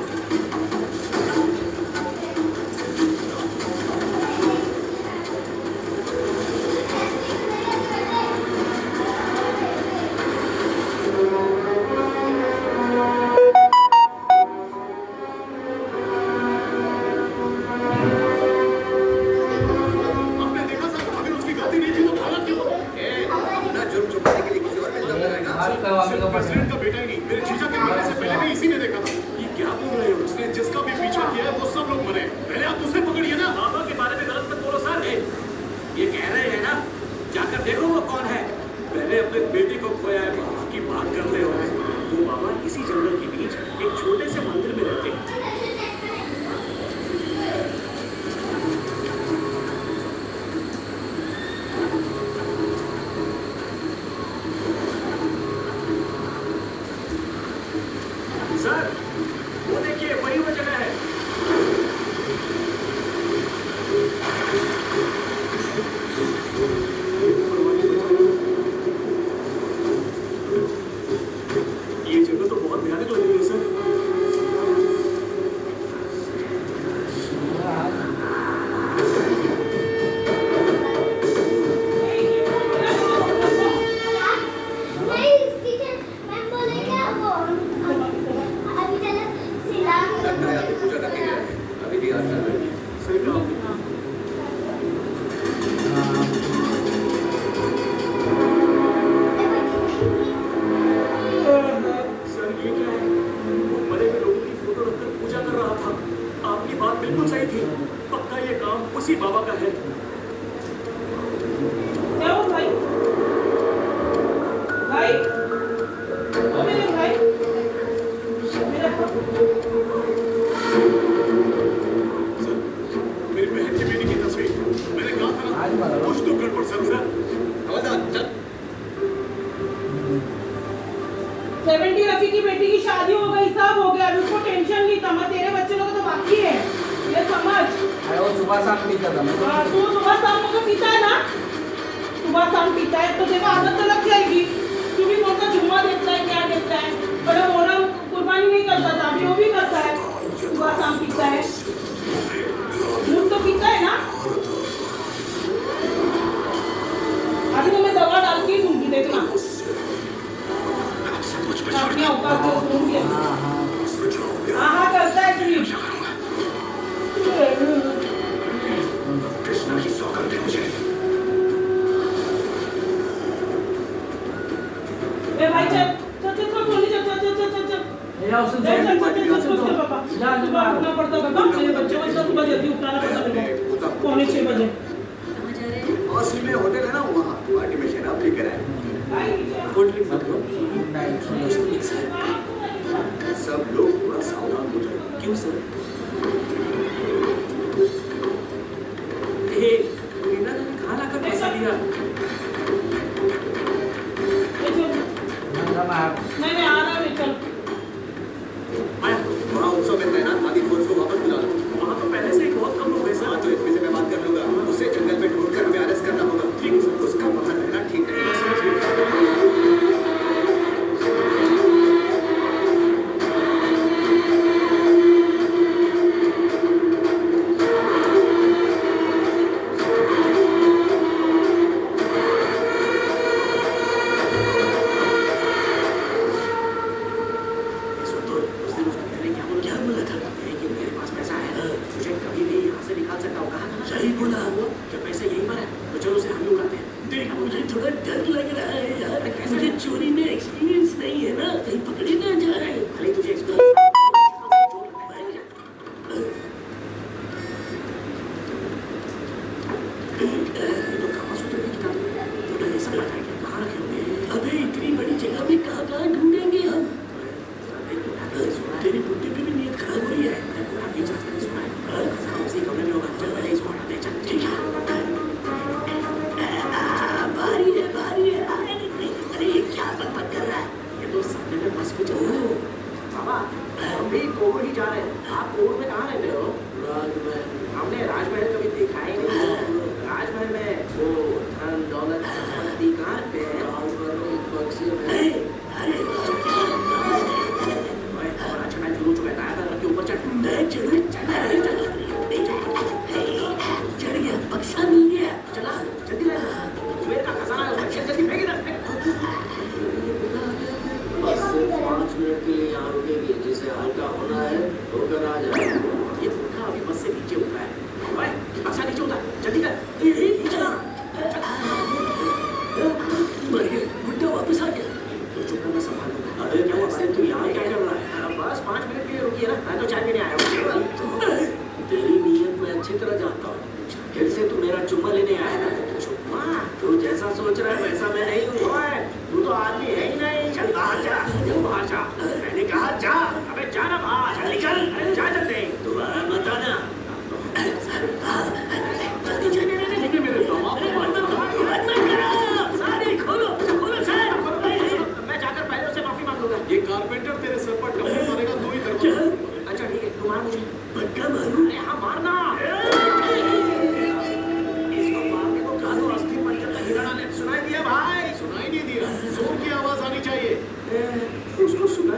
क्या हुआ भाई? भाई, ओ मेरे भाई, मेरा सर, मेरी बहन की बेटी की तस्वीर। मैंने कहा था ना, कुछ तो गड़बड़ सर। हवलदार, चल। 70 रफी की बेटी की शादी हो गई, सब हो गया, अभी उसको टेंशन नहीं था। मैं तेरे बच्चे लोग तो बाकी है, ये समझ। अरे वो सुबह शाम पीता था मैं तो। हाँ, तू सुबह शाम को तो पीता है ना, सुबह शाम पीता है तो देखो आदत तो लग जाएगी। तू भी कौन सा जुम्मा देता है, क्या देता है? बड़ा मोहरम कुर्बानी नहीं करता था, अभी वो भी करता है, सुबह शाम पीता है। दूध तो पीता है ना। अभी तो मैं दवा डाल के ही दूंगी, देखना। अपनी औकात को दूंगी। हाँ करता है सिर्फ। कृष्णा की सौगंध है मुझे। ए भाई चल चल चल सोनी चल चल चल चल चल चल या उसने चल चल चल चल पापा जा सुबह उठना पड़ता बाबा, मेरे बच्चे को इतना सुबह जल्दी उठाना पड़ता मेरे को 5:45 बजे। असली में होटल है ना वहाँ, पार्टी में शराब लेकर आए। सब लोग थोड़ा सावधान हो जाए। क्यों सर? रीना ने कहाँ लाकर पैसा दिया? नहीं आ रहा है, चल। वहाँ उत्सव में तैनात आदि फोर्स को वापस बुला लो। वहाँ तो पहले से ही बहुत कम लोग हैं सर। हाँ तो इसमें से मैं बात कर लूंगा, उसे जंगल में ढूंढकर हमें अरेस्ट करना होगा। ठीक है सर, उसका वहाँ रहना ठीक नहीं है। उसको सुना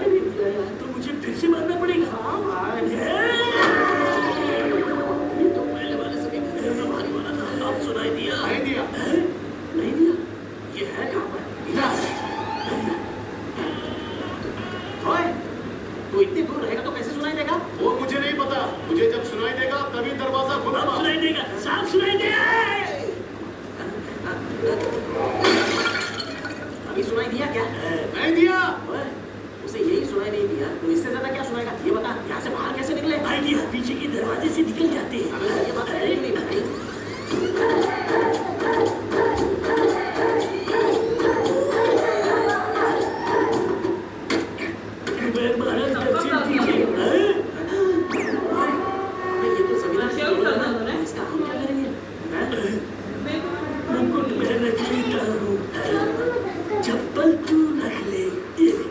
चप्पल तू रख ले, ये ले।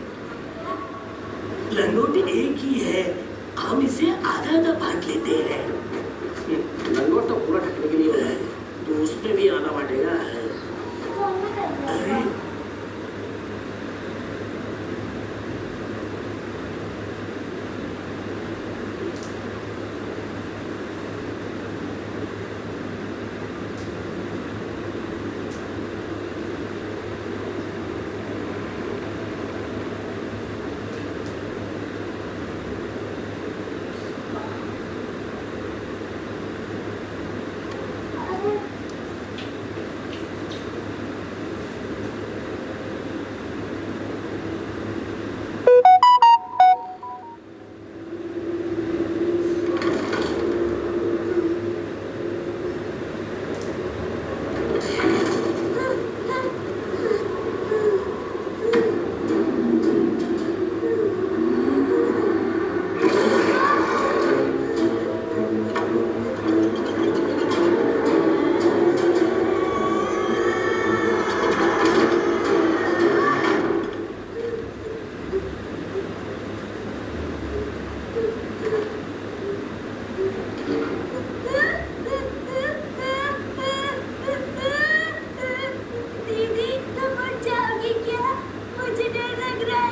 लंगोट एक ही है, हम इसे आधा आधा बांट लेते हैं। लंगोट तो पूरा ढकने के लिए है, तो उसमें भी आधा बांटेगा। अरे दीदी तुम उठ जाओगी क्या? मुझे डर लग रहा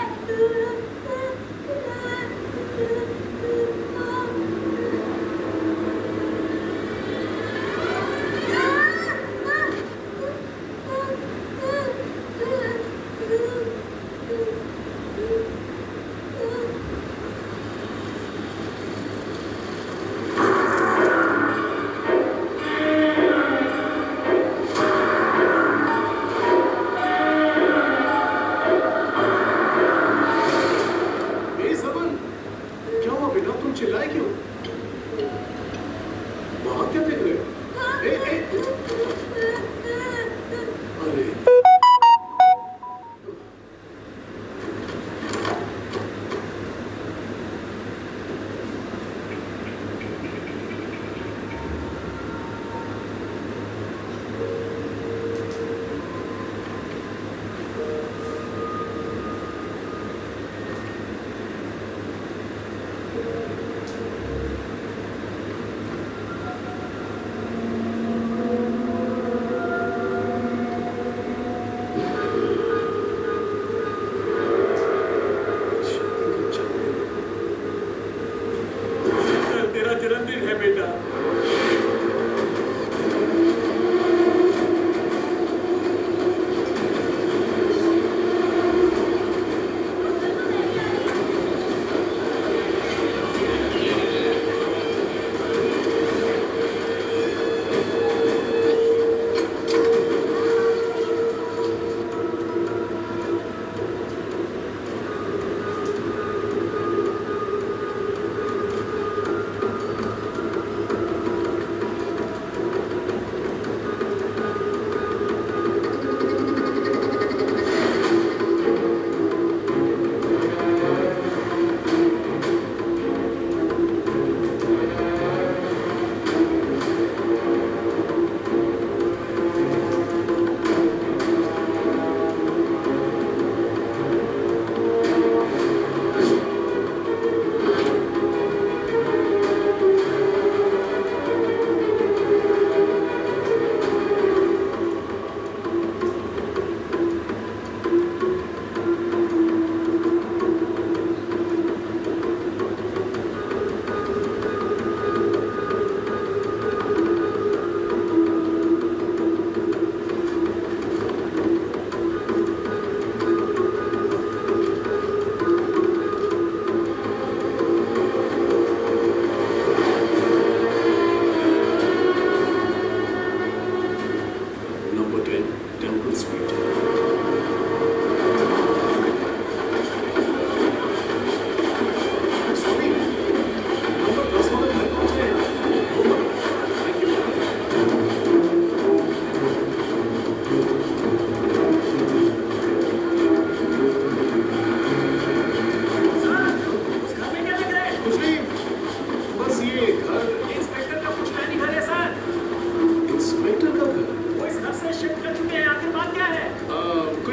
बेसबन, क्या हुआ बेटा? तुम चिल्लाए क्यों? वहां क्या देख रहे हो? ए, अरे तेरा जन्मदिन है बेटा।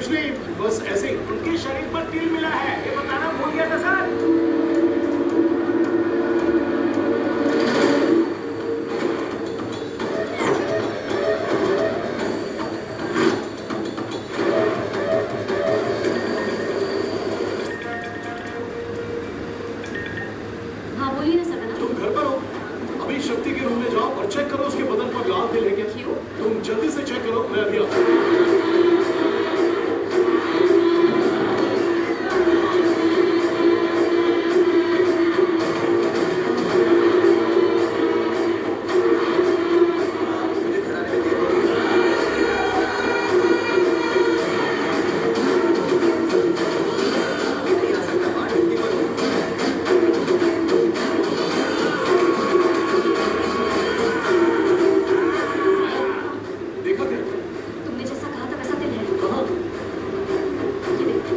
कुछ नहीं, बस ऐसे ही। उनके शरीर पर तिल मिला है, ये बताना भूल गया था सर। हाँ बोलिए ना सर। तुम घर पर हो? अभी शक्ति के रूम में जाओ और चेक करो उसके बदन पर लाल तिल है क्या। क्यों? तुम जल्दी से चेक करो, मैं अभी आता हूँ। देखा क्या? तुमने जैसा कहा था वैसा दिल है। कहाँ? ये देखो।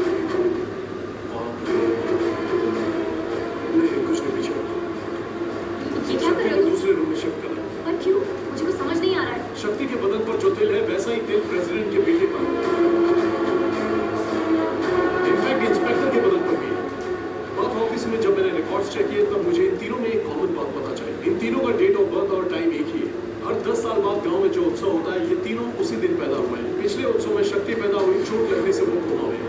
नहीं, कुछ नहीं, पीछे हटो। ये क्या कर शक्ति रहे को हो? दूसरे रूम में शिफ्ट करना। पर क्यों? मुझे कुछ समझ नहीं आ रहा है। शक्ति के बदन पर जो तिल है वैसा ही तिल प्रेसिडेंट के बेटे पर है। इनफैक्ट इंस्पेक्टर के बदन पर भी है। बर्थ ऑफिस में जब मैंने रिकॉर्ड्स चेक किए तब मुझे इन तीनों में एक कॉमन बात पता चली। इन तीनों का डेट ऑफ बर्थ और टाइम एक ही है। हर 10 साल बाद गांव में जो उत्सव होता है ये तीनों उसी दिन पैदा हुए हैं। पिछले उत्सव में शक्ति पैदा हुई, चोट लगने से वो कोमा में है।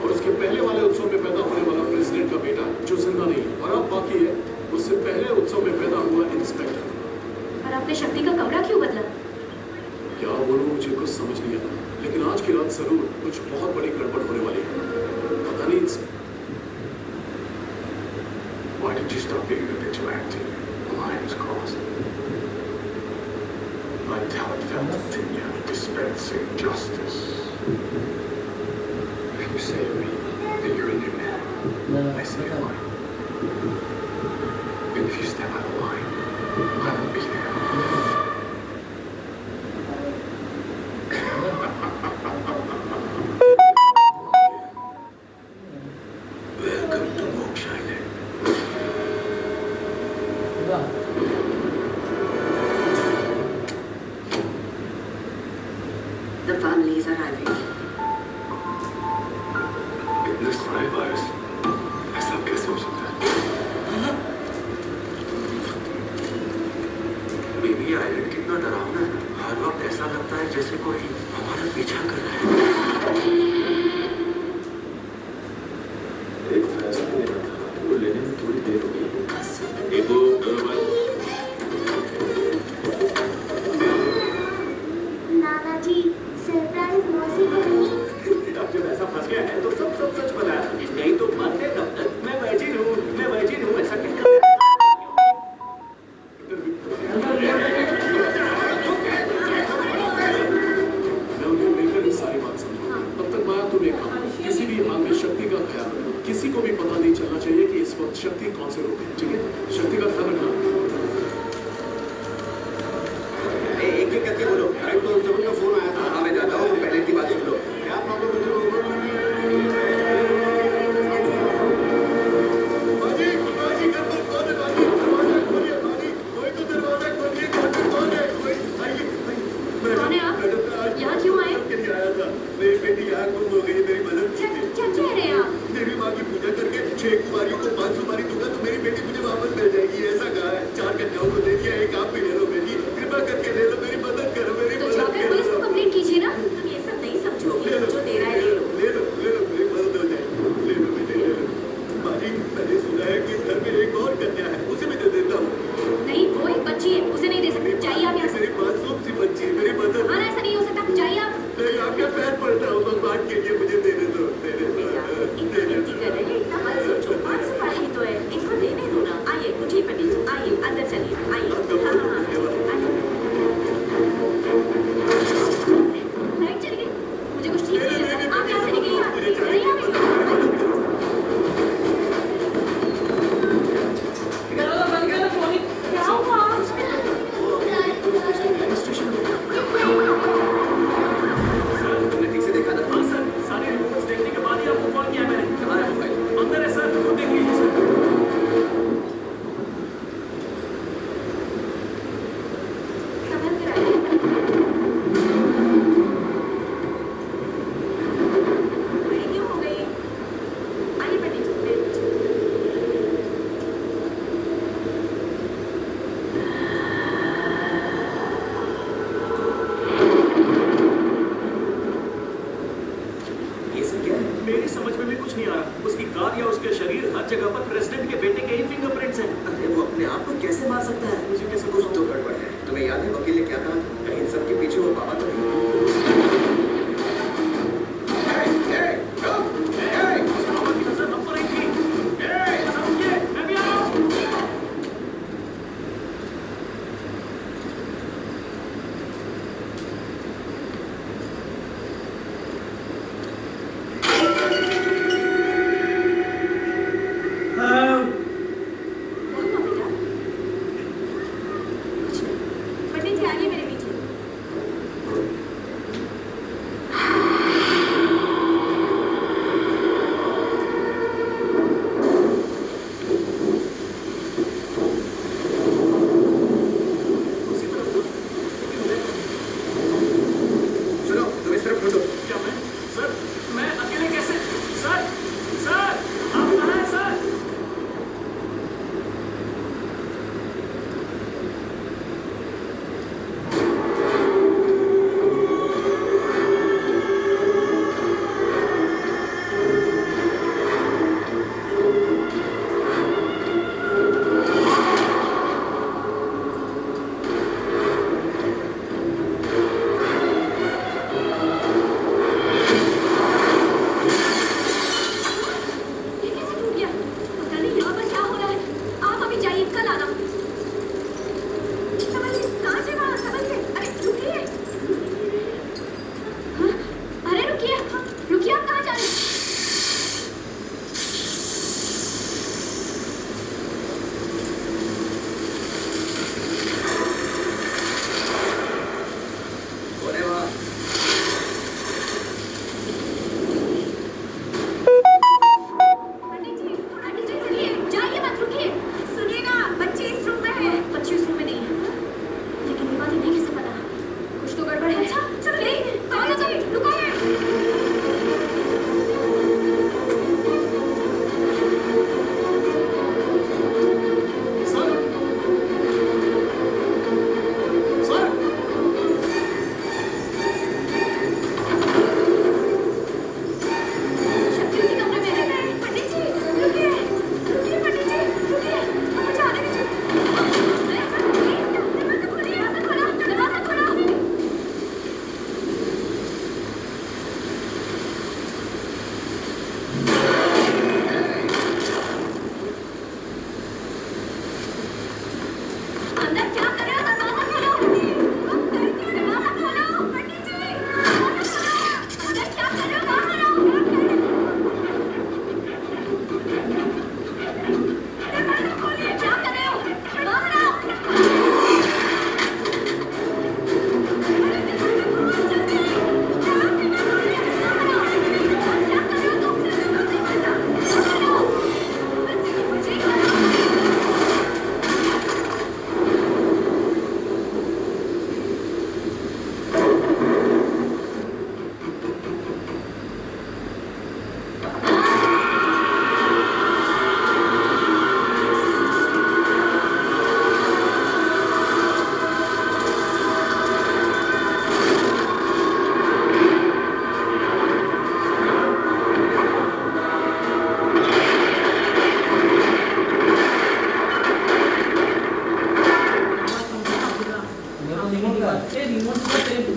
और उसके पहले वाले उत्सव में पैदा होने वाला प्रेसिडेंट का बेटा जो जिंदा नहीं है। और अब बाकी है उससे पहले उत्सव में पैदा हुआ इंस्पेक्टर। पर आपने शक्ति का कमरा क्यों बदला? क्या बोलूं, मुझे कुछ समझ नहीं आता, लेकिन आज की रात जरूर कुछ बहुत बड़ी गड़बड़ होने वाली है। पता नहीं Why did you stop being a vigilante? The line was crossed. My talent fell to Tinya, dispensing justice. If you say to me that you're a new man, I say you're lying. And if you step out of line, I will be there. Welcome to Moksha island. The family is arriving. This coronavirus, ऐसा कैसे हो सकता है? Baby island कितना डरावना है। हर वक्त ऐसा लगता है जैसे कोई हमारा पीछा कर रहा है। एक फैसला लेना था, वो लेने में थोड़ी देर हो गई। नाना जी सरप्राइज मौसी को नहीं। अब जब ऐसा फंस गया है तो सब सच बताया। नहीं तो मरते तब तक मैं वर्जिन हूँ ऐसा कहकर मैं उन्हें मिलकर इस सारी बात समझाऊंगा। तब तक माया तुम एक काम, किसी भी हाल में शक्ति का ख्याल रखो। किसी को भी पता नहीं चलना चाहिए कि इस वक्त शक्ति कौन से रूप में, ठीक है? शक्ति का ध्यान रखना। एक एक करके बोलो। अरे तो जब उनका फोन आया था। हाँ मैं जाता हूँ, पहले की बात सुन लो। क्या प्रॉब्लम है? बाजी, बाजी घर पर कौन है? बाजी दरवाजा खोलिए, बाजी कोई तो दरवाजा खोलिए। कौन है? कोई आइए। कौन है आप? यहाँ क्यों आए? के लिए आया था। मेरी बेटी यहाँ गुम हो गई, मेरी मदद क्या कीजिए। क्या कह रहे हैं आप? देवी माँ की पूजा करके 6 कुमारियों को 5 सुपारी दूंगा तो मेरी बेटी मुझे वापस मिल जाएगी। ऐसा कहा है। 4 कन्याओं को दे दिया, एक आप भी ले लो बेटी। कृपा करके ले लो, मेरी मदद करो, मेरी तो मदद जाकर पुलिस को करो। कंप्लेंट कीजिए ना। तुम ये सब नहीं समझोगे। जो दे रहा है ले लो। ले लो, मेरी मदद हो जाएगी। ले लो बेटे, ले लो। बाजी मैंने सुना है कि इस घर में एक और कन्या है, उसे मैं दे देता हूँ। नहीं, वो एक बच्ची है, उसे नहीं दे सकते। जाइए आप यहाँ से। मेरी मासूम सी बच्ची, मेरी मदद। हाँ, ऐसा नहीं हो सकता। जाइए आप। नहीं, आपके पैर पड़ता हूँ, भगवान के लिए मुझे देने दो, देने दो, इतना देने विनती कर रहे हैं, इतना मत सोचो। 5 सुपारी ही तो है।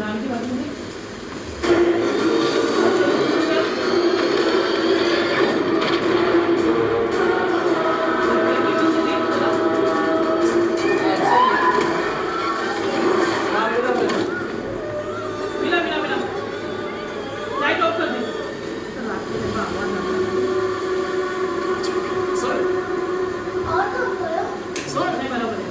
नाम की बात नहीं मिला मिला मिला लाइट ऑफ कर दे सर रात में देखो आवाज आ रहा है सर और कम करो सर नहीं बराबर है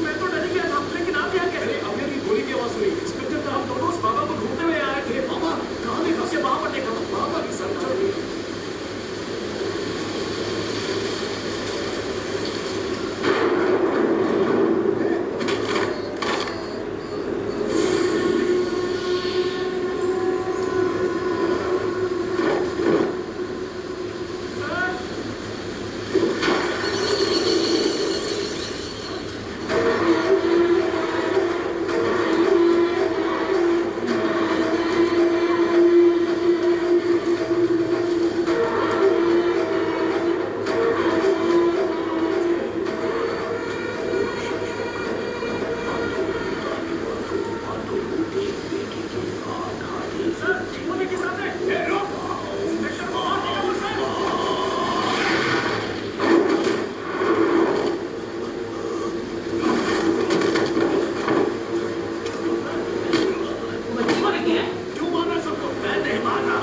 मैं तो डर गया था लेकिन आप यहाँ कैसे? अब मेरी गोली की आवाज सुनी। इंस्पेक्टर का हम दोनों उस बाबा को ढूंढते हुए आए थे। बाबा कहाँ देखा? उसे वहाँ पर देखा। बाबा की सर चढ़ गई। बच्ची को लेके आए क्यों मार रहा है सबको? मैं नहीं मार रहा।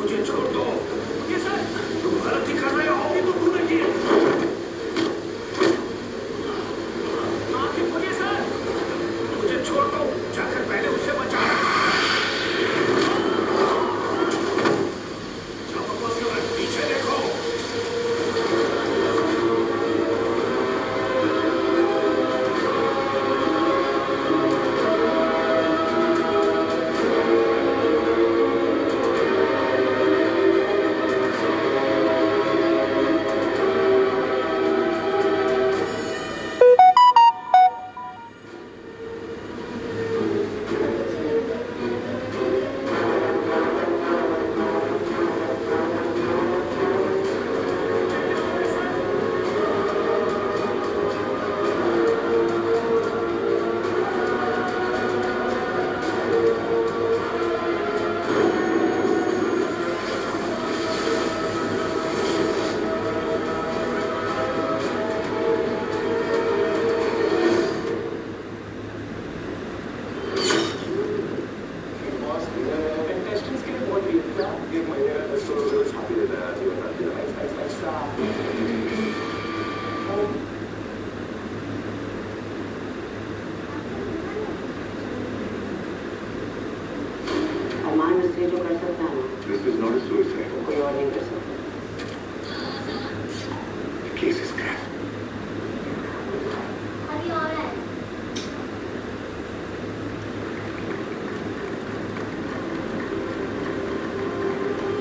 मुझे छोड़ दो। ये सर, तुम गलती कर रहे हो। ये तो तूने की है। आगे बोलिए सर। मुझे छोड़ दो। जाकर पहले उसे बचाओ। क्या बकवास कर रहे हो? पीछे देखो। कंटेस्टेंट्स के लिए बहुत लीड था। एक महीने का 10 करोड़ रुपए छापी देता है। जी बता दिया। अरमान इसलिए जो कर सकता है ना This is not a suicide. वो कोई और नहीं कर सकता The case is cracked. अभी और है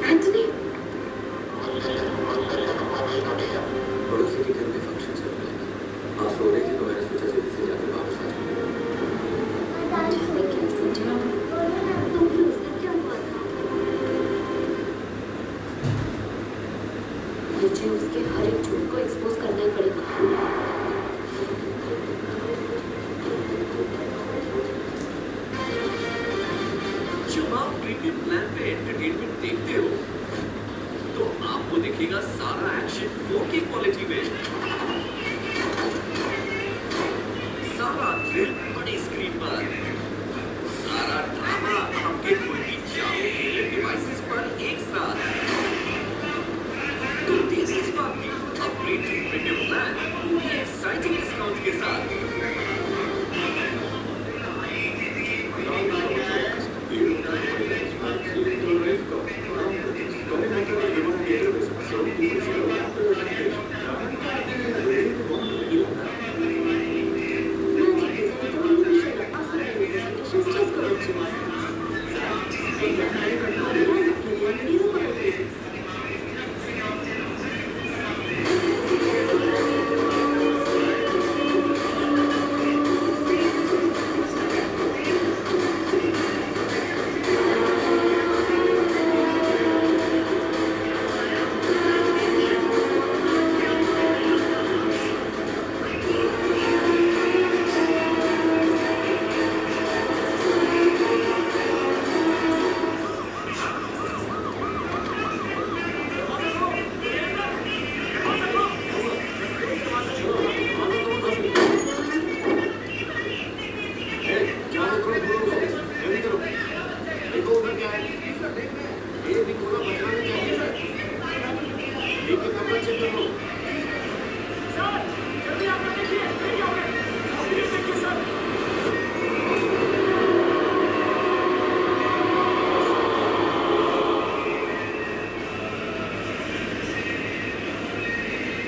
एंथनी पड़ोसी के घर में फंक्शन चल रहा है। आप सो रहे थे तो मैंने सोचा जल्दी से जाकर वापस आ जाऊं। जिसने कैसे जाना तो फिर उससे क्या हुआ था? मुझे उसके हर एक झूठ को एक्सपोज करना ही पड़ेगा। जब आप प्रीमियम प्लान पे एंटरटेनमेंट देखते हो तो आपको दिखेगा सारा एक्शन 4K क्वालिटी में, सारा थ्रिल बड़ी स्क्रीन पर, सारा ड्रामा आपके कोई भी चाहो के डिवाइसेस पर एक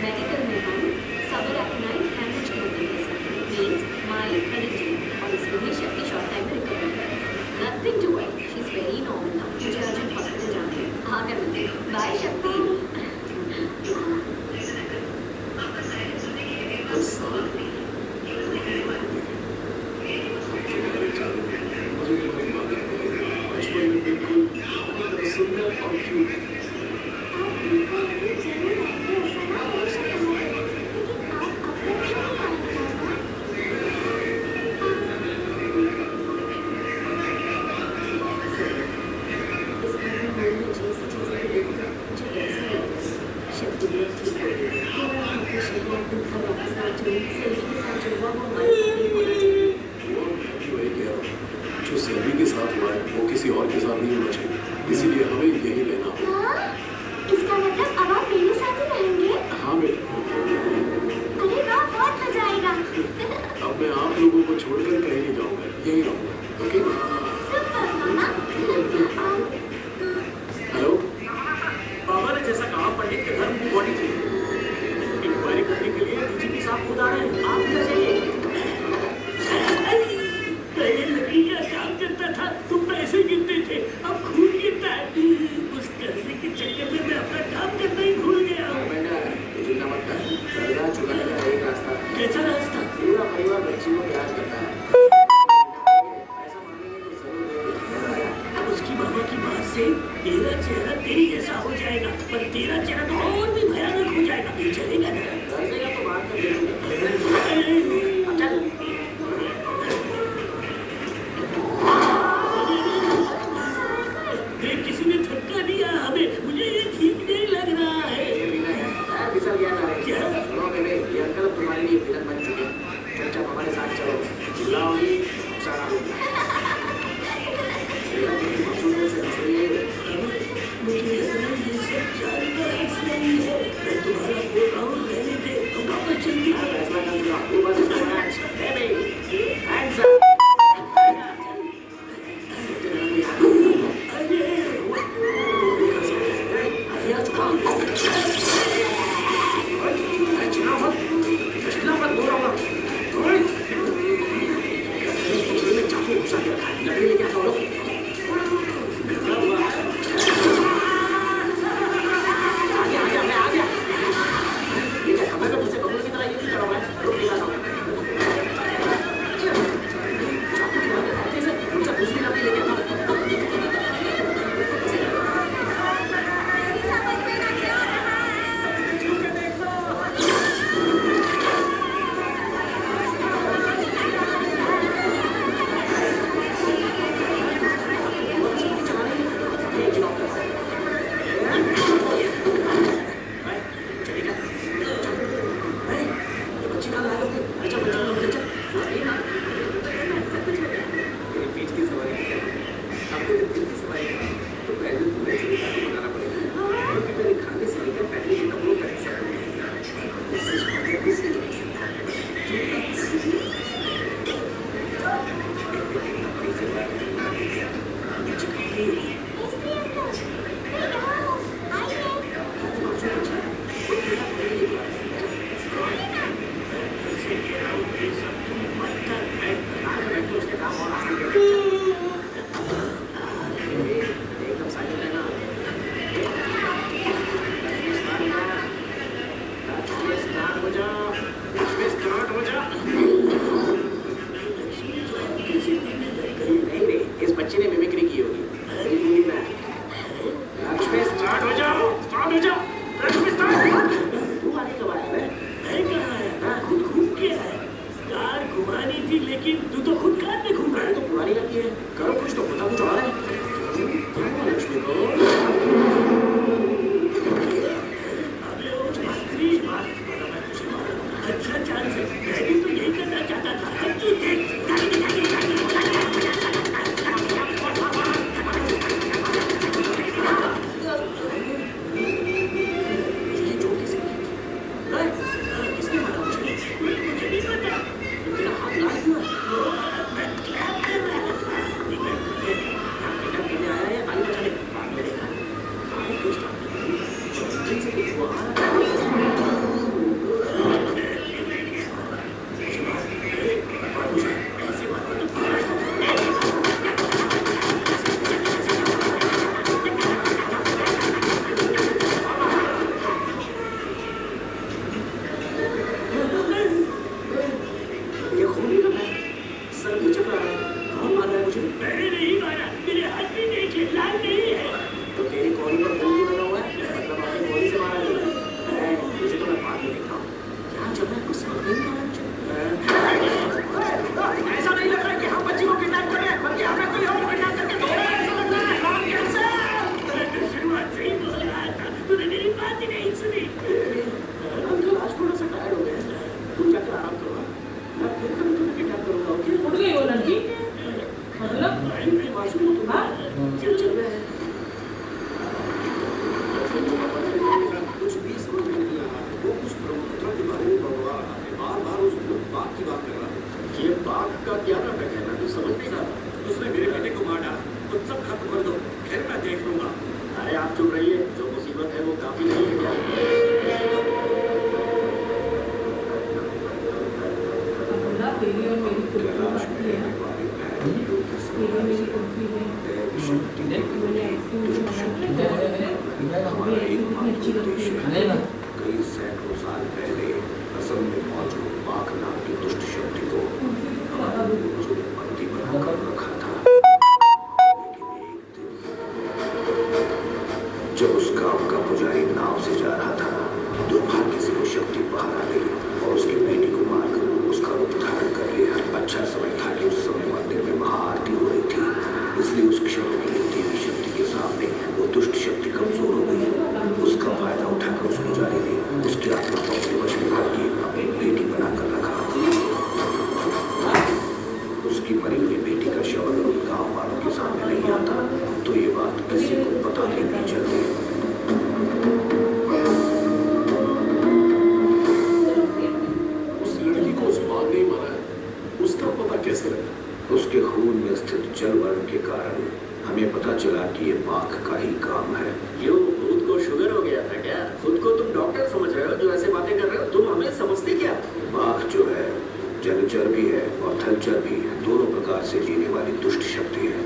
मेडिकल में हम सबरैक्नाइन हेमरेज की होती है सर। मींस माइल्ड हेडेक और इसके लिए शक्ति शॉर्ट टाइम में रिकवर कर nothing to worry, she is very normal now. मुझे अर्जेंट हॉस्पिटल जाना है। हाँ कर मिलते हैं। बाय शक्ति। जो सैली के साथ हुआ है वो किसी और के साथ नहीं होना चाहिए, इसीलिए हमें यही लेना होगा। इसका मतलब अब आप मेरे साथ ही रहेंगे? हाँ बेटा। अरे वाह, बहुत मजा आएगा। अब मैं आप लोगों को छोड़कर कहीं नहीं जाऊंगा, यही रहूंगा। ओके? सुपर मामा। हेलो, बाबा ने जैसा कहा पंडित के घर में बॉडी थी। इंक्वायरी करने के लिए डीजीपी साहब खुद आ रहे हैं। आप इधर जाइए। पहले लकड़ी का काम करता था, तुम पैसे गिनते थे, अब खून गिनता है। उस कर्जे के चक्कर में मैं अपना काम करना ही भूल गया हूँ। कैसा रास्ता? पूरा परिवार बच्ची को प्यार करता है। अब उसकी मामा की बात से तेरा चेहरा तेरी जैसा हो जाएगा, पर तेरा चेहरा तो और भी भयानक हो जाएगा। ये चलेगा ना? चलेगा तो बात कर लेंगे। चल। देख, किसी ने धक्का दिया हमें। मुझे ये ठीक नहीं लग रहा है। क्या? सुनो बेबे, ये अंकल तुम्हारे लिए विलन बन चुके हैं। चुपचाप हमारे साथ चलो। चिल्लाओगी, सारा होगा। मुझे लग रहा है ये सब जानकर हंस रही है। मैं तुम्हारा बोल रहा हूँ, रहने दे, हम वापस चलते हैं। फैसला कर दिया, तू बस इसको मैच। Baby, hands up. बेटा तू आगे कब आया है? मैं कहाँ आया? खुद घूम के आया। कार घुमानी थी लेकिन तू तो खुद कार में घूम रहा है। तो पुरानी लगती है, करो कुछ तो पता कुछ और है। लक्ष्मी को अबे वो आखिरी बात बता, मैं तुझे मारा। अच्छा चांस है, मैं भी तो यही करना चाहता था। अब तू देख किसने मारा मुझे? मुझे नहीं पता। तेरा हाथ लाल क्यों है? मैं क्लैप कर रहा था। ठीक है, क्लैप करने आया या ताली बजाने? बाद में देखा। आगे क्यों स्टार्ट किया? जिन से कुछ हुआ। ऐसे मारो तो ये खून भी लगा है, सर भी चढ़ रहा है। कौन मार रहा है मुझे? मैंने नहीं मारा, मेरे हाथ में देख ले, लाल नहीं है। तो तेरी कॉली पर खून भी लगा हुआ है, मतलब अपनी कॉली से मारा है। मुझे तो मैं बाद में देखता हूँ। क्या चल रहा है? कुछ समझ नहीं आ रहा मुझे। ऐसा नहीं लग रहा है कि हम बच्ची को किडनैप कर रहे हैं, बल्कि हमें कोई और किडनैप करके दे रहा है, ऐसा लग रहा है। कौन कैसे? मैं तो शुरुआत से ही बोल रहा था, तूने मेरी बात ही नहीं सुनी। अंकल आज थोड़ा सा टायर्ड हो गए हैं, तुम जाकर आराम करो। मैं फिर कभी तुम्हें किडनैप करूंगा, ओके? उठ गई वो लड़की मतलब मासूम हो तुम। हाँ चल रहे हैं। कुछ भी समझ में नहीं आ रहा। वो कुछ ब्रह्मपुत्र के बारे में बड़बड़ा रहा है, बार-बार उस बाघ की बात कर रहा है। ये बाघ का क्या नाटक है? मैं तो समझ नहीं रहा। उसने मेरे बेटे को मार डाला, तो सब खत्म कर दो, फिर मैं देख लूंगा। अरे आप चुप रहिए, जो मुसीबत है वो काफी नहीं है क्या? अब्दुल्ला तेरी और मेरी कुल्फी बाकी है तेरी और मेरी कुल्फी है मैंने आइसक्रीम अच्छी लगती है कई सैकड़ों साल पहले असम में मौजूद बाघ नाम की दुष्ट शक्ति को हमारे पूर्वजों ने बंदी बनाकर रखा था। लेकिन एक दिन जब उस गांव का पुजारी नाव से जा रहा था, दुर्भाग्य से वो शक्ति बाहर आ गई और उसकी बेटी को मारकर उसका रूप धारण कर लिया। अच्छा समय था कि उस समय मंदिर में महाआरती हो रही थी, इसलिए उस क्षण के लिए देवी शक्ति के सामने वो दुष्ट शक्ति कमजोर हो गई। उसका फायदा उठाकर उस पुजारी ने उसकी आत्मा को अपने वश में करके अपनी बेटी बनाकर रखा। उसकी मरी हुई बेटी का शव अगर उन गाँव वालों के सामने नहीं आता तो ये बात किसी को पता भी नहीं चलती। उस लड़की को उस बाघ ने मारा है, उसका पता कैसे लगा? उसके खून में स्थित जल वर्ण के कारण हमें पता चला कि ये बाघ का ही काम है। क्यों, खुद को शुगर हो गया था क्या? खुद को तुम डॉक्टर समझ रहे हो जो ऐसे बातें कर रहे हो? तुम हमें समझते क्या? बाघ जो है जलचर भी है और थलचर भी, दोनों प्रकार से जीने वाली दुष्ट शक्ति है।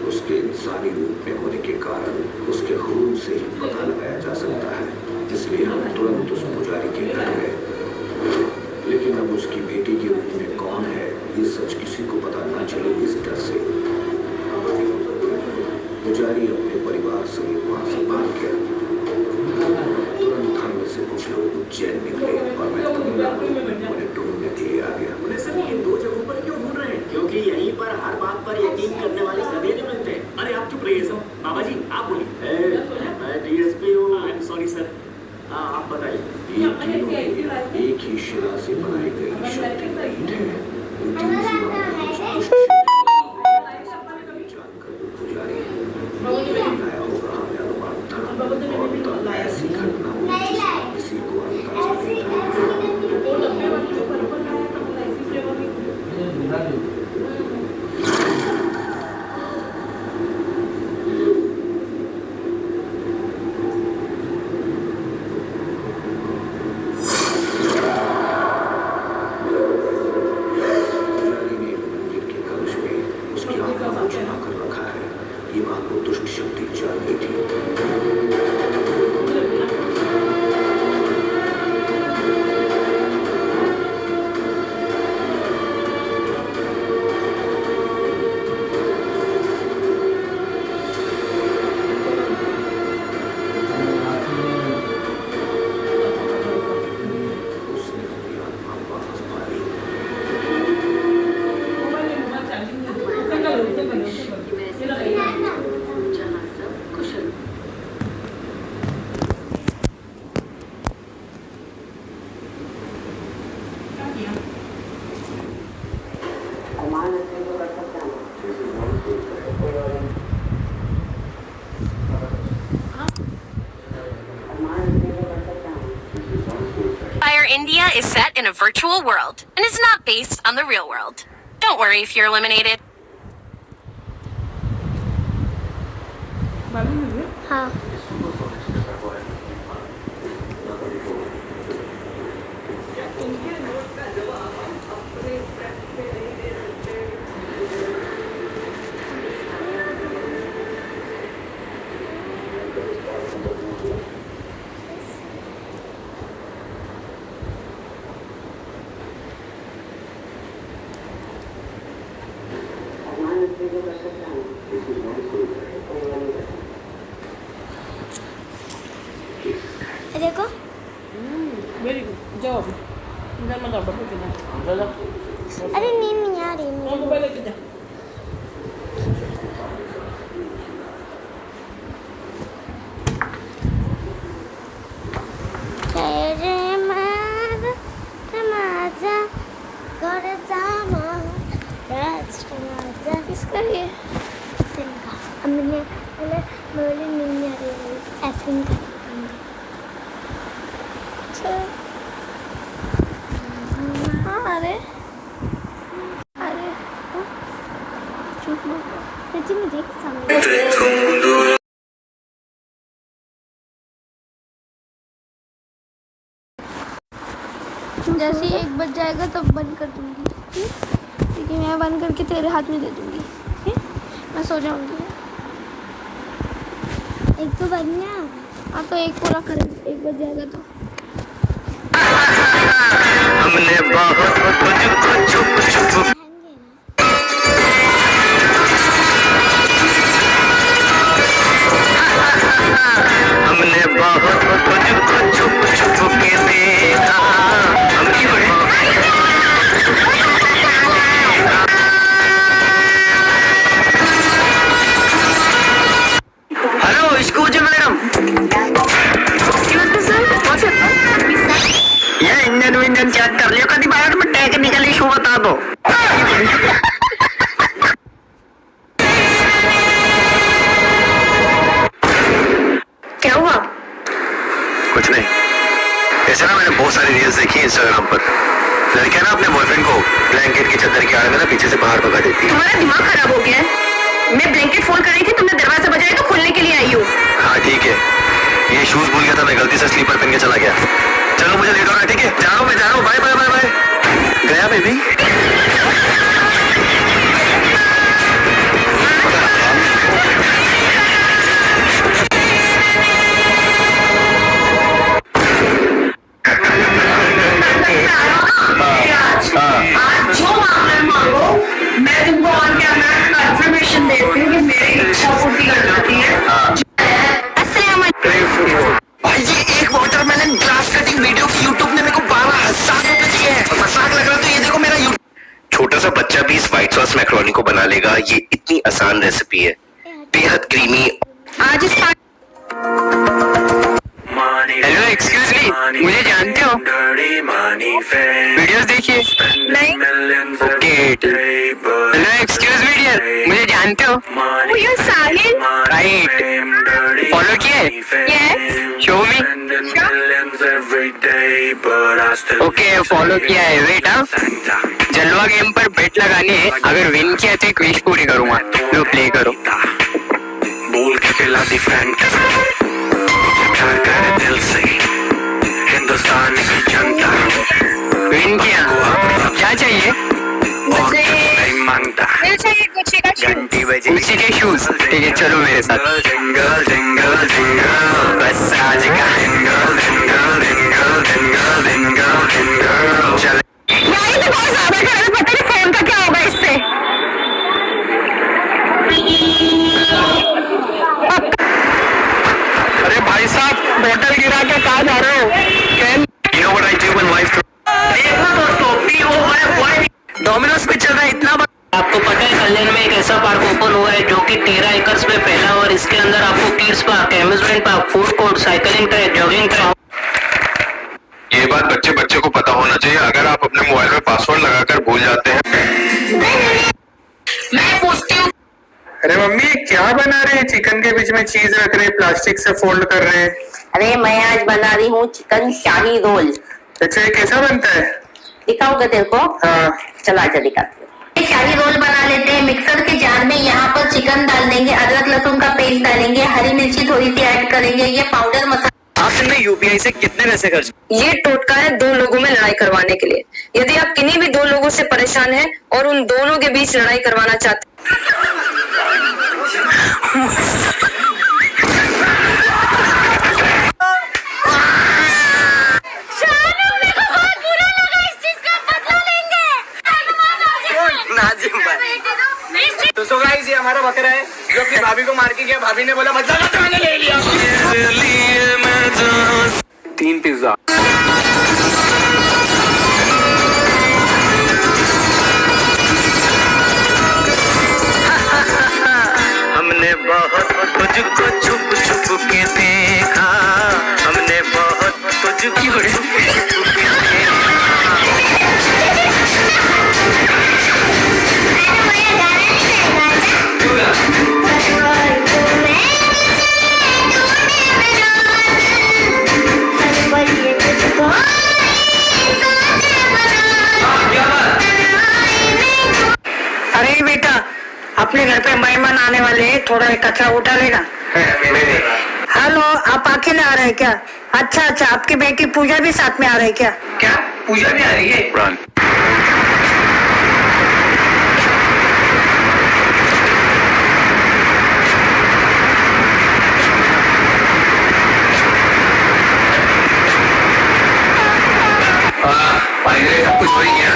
उसके इंसानी रूप में होने के कारण उसके खून से ही पता लगाया जा सकता है, इसलिए हम तुरंत उस पुजारी के घर गए। लेकिन अब उसकी बेटी के रूप में कौन है ये सच किसी को पता न चले, इस डर से पुजारी अपने परिवार सहित वहां से भाग गया। तुरंत हम में से कुछ लोग उज्जैन निकले और मैं तमिलनाडु उन्हें ढूंढने के लिए आ गया। उन्हें सिर्फ इन दो जगहों पर क्यों ढूंढ रहे हैं? क्योंकि यहीं पर हर बात पर यकीन करने वाले गधे नहीं मिलते। अरे आप चुप रहिए सब। बाबा जी आप बोलिए। मैं डीएसपी हूँ। I am sorry sir. हाँ आप बताइए। एक ही शिला से बनाई गई शक्ति पीठ है। जानकर वो पुजारी आया होगा, हमें अनुमान था और तब ऐसी घटना हुई जिसका किसी को अंदाजा नहीं था। Empire India is set in a virtual world and is not based on the real world. Don't worry if you're eliminated. हाँ देखो वेरी गुड जाओ इधर मत आओ बब्बू किधर अरे नहीं आ रही वो मोबाइल लेके जा तेरे मार तमाजा कर जामा राज तमाजा किसका ये इनका हमने मेरे नहीं आ रही ऐसे इनका अरे अरे चुप मत मुझे सामने जैसे ही 1 बज जाएगा तब बंद कर दूंगी ठीक है मैं बंद करके तेरे हाथ में दे दूंगी ठीक है मैं सो जाऊंगी एक तो बनना हाँ तो एक पूरा कर 1 बज जाएगा तो हमने बहुत तुझको छुप छुप हमने बहुत तुझको छुप छुप के देखा हेलो एक्सक्यूज मैडम ये इंजन चेक कर लियो कभी बाद में टेक्निकल इशू बता दो क्या हुआ? कुछ नहीं ऐसे ना मैंने बहुत सारी रील्स देखी इंस्टाग्राम पर लड़कियां ना अपने बॉयफ्रेंड को ब्लैंकेट की चादर की आड़ में ना पीछे से बाहर भगा देती है। तुम्हारा दिमाग खराब हो गया है मैं ब्लैंकेट फोल्ड कर रही थी तुमने दरवाजा बजाया तो खोलने के लिए आई हूँ। हाँ ठीक है ये शूज भूल गया था मैं गलती से स्लीपर पहन के चला गया चलो मुझे लेट हो रहा है ठीक है जा रहा हूँ मैं जा रहा हूँ बाय बाय बाय बाय गया बेबी जो मामला मांगो मैं तुमको ऑन कैमरा कंफर्मेशन देती हूँ कि मेरी इच्छा पूर्ति कर जाती है। भाई जी एक वाटरमेलन ग्लास कटिंग वीडियो की यूट्यूब ने मेरे को 12,000 रुपए दिए हैं मजाक लग रहा तो ये देखो मेरा छोटा सा बच्चा भी इस व्हाइट सॉस मैक्रोनी को बना लेगा ये इतनी आसान रेसिपी है बेहद क्रीमी। आज इस हेलो एक्सक्यूज मी मुझे जानते हो वीडियोस देखिए नहीं okay hello excuse me dear मुझे जानते हो साहिल राइट फॉलो किए yes show me okay follow किया है वेट हाँ जलवा गेम पर बेट लगाने है अगर विन किया तो एक विश पूरी करूंगा लो प्ले करो बोल के पिला दी दिल से हिंदुस्तान की जनता विन किया क्या चाहिए मुझे नहीं मांगता चाहिए गुच्ची का घंटी बजे गुच्ची के शूज ठीक है चलो मेरे साथ जिंगल जिंगल जिंगल बस आज का jingle jingle jingle jingle jingle jingle चल यार तो बहुत ज्यादा कर रहे पता नहीं फोन का क्या होगा इससे अरे भाई साहब बोतल गिरा के कहाँ जा रहे हो can you know what I do when life देखो दोस्तों POY डोमिनोज पे चल रहा है इतना आपको पता है कल्याण में एक ऐसा पार्क ओपन हुआ है जो कि 13 एकड़ में फैला और इसके अंदर आपको kids park amusement park food court cycling track jogging track ये बात बच्चे बच्चे को पता होना चाहिए अगर आप अपने मोबाइल में पासवर्ड लगाकर भूल जाते हैं मैं पूछती हूँ अरे मम्मी क्या बना रहे हैं चिकन के बीच में चीज रख रहे हैं प्लास्टिक से फोल्ड कर रहे हैं अरे मैं आज बना रही हूँ चिकन शाही रोल अच्छा ये कैसा बनता है? दिखाओगे तेरे को? हाँ। चलो आजा दिखाती हूँ। शाही रोल बना लेते हैं। मिक्सर के जार में यहाँ पर चिकन डाल देंगे, अदरक लहसुन का पेस्ट डालेंगे, हरी मिर्ची थोड़ी सी ऐड करेंगे, ये पाउडर मसाला। आपने यूपीआई से कितने पैसे खर्च? ये टोटका है 2 लोगों में लड़ाई करवाने के लिए। यदि आप किन्हीं भी 2 लोगों से परेशान हैं और उन दोनों के बीच लड़ाई करवाना चाहते तो सो गाइस, ये हमारा बकरा है जो अपनी भाभी को मार के गया। भाभी ने बोला बदला तो मैंने ले लिया। 3 पिज्जा। हमने बहुत तुझको छुप छुप के देखा, हमने बहुत तुझको छुप छुप के अरे बेटा, अपने घर पे मेहमान आने वाले हैं, थोड़ा कचरा उठा लेगा। हेलो, आप अकेले आ रहे हैं क्या? अच्छा, आपकी बेटी पूजा भी साथ में आ रही है क्या? क्या पूजा भी आ रही है? सब कुछ हो ही गया।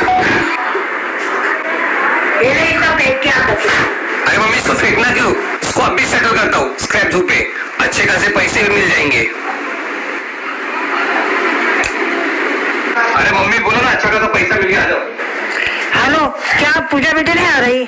क्या करते? अरे मम्मी, इसको फेंकना क्यों? इसको अब भी सेटल करता हूँ स्क्रैप धूप पे, अच्छे खासे पैसे भी मिल जाएंगे। अरे मम्मी बोलो ना, अच्छा खासा पैसा मिल गया। आ जाओ। हेलो, क्या पूजा बेटी नहीं आ रही?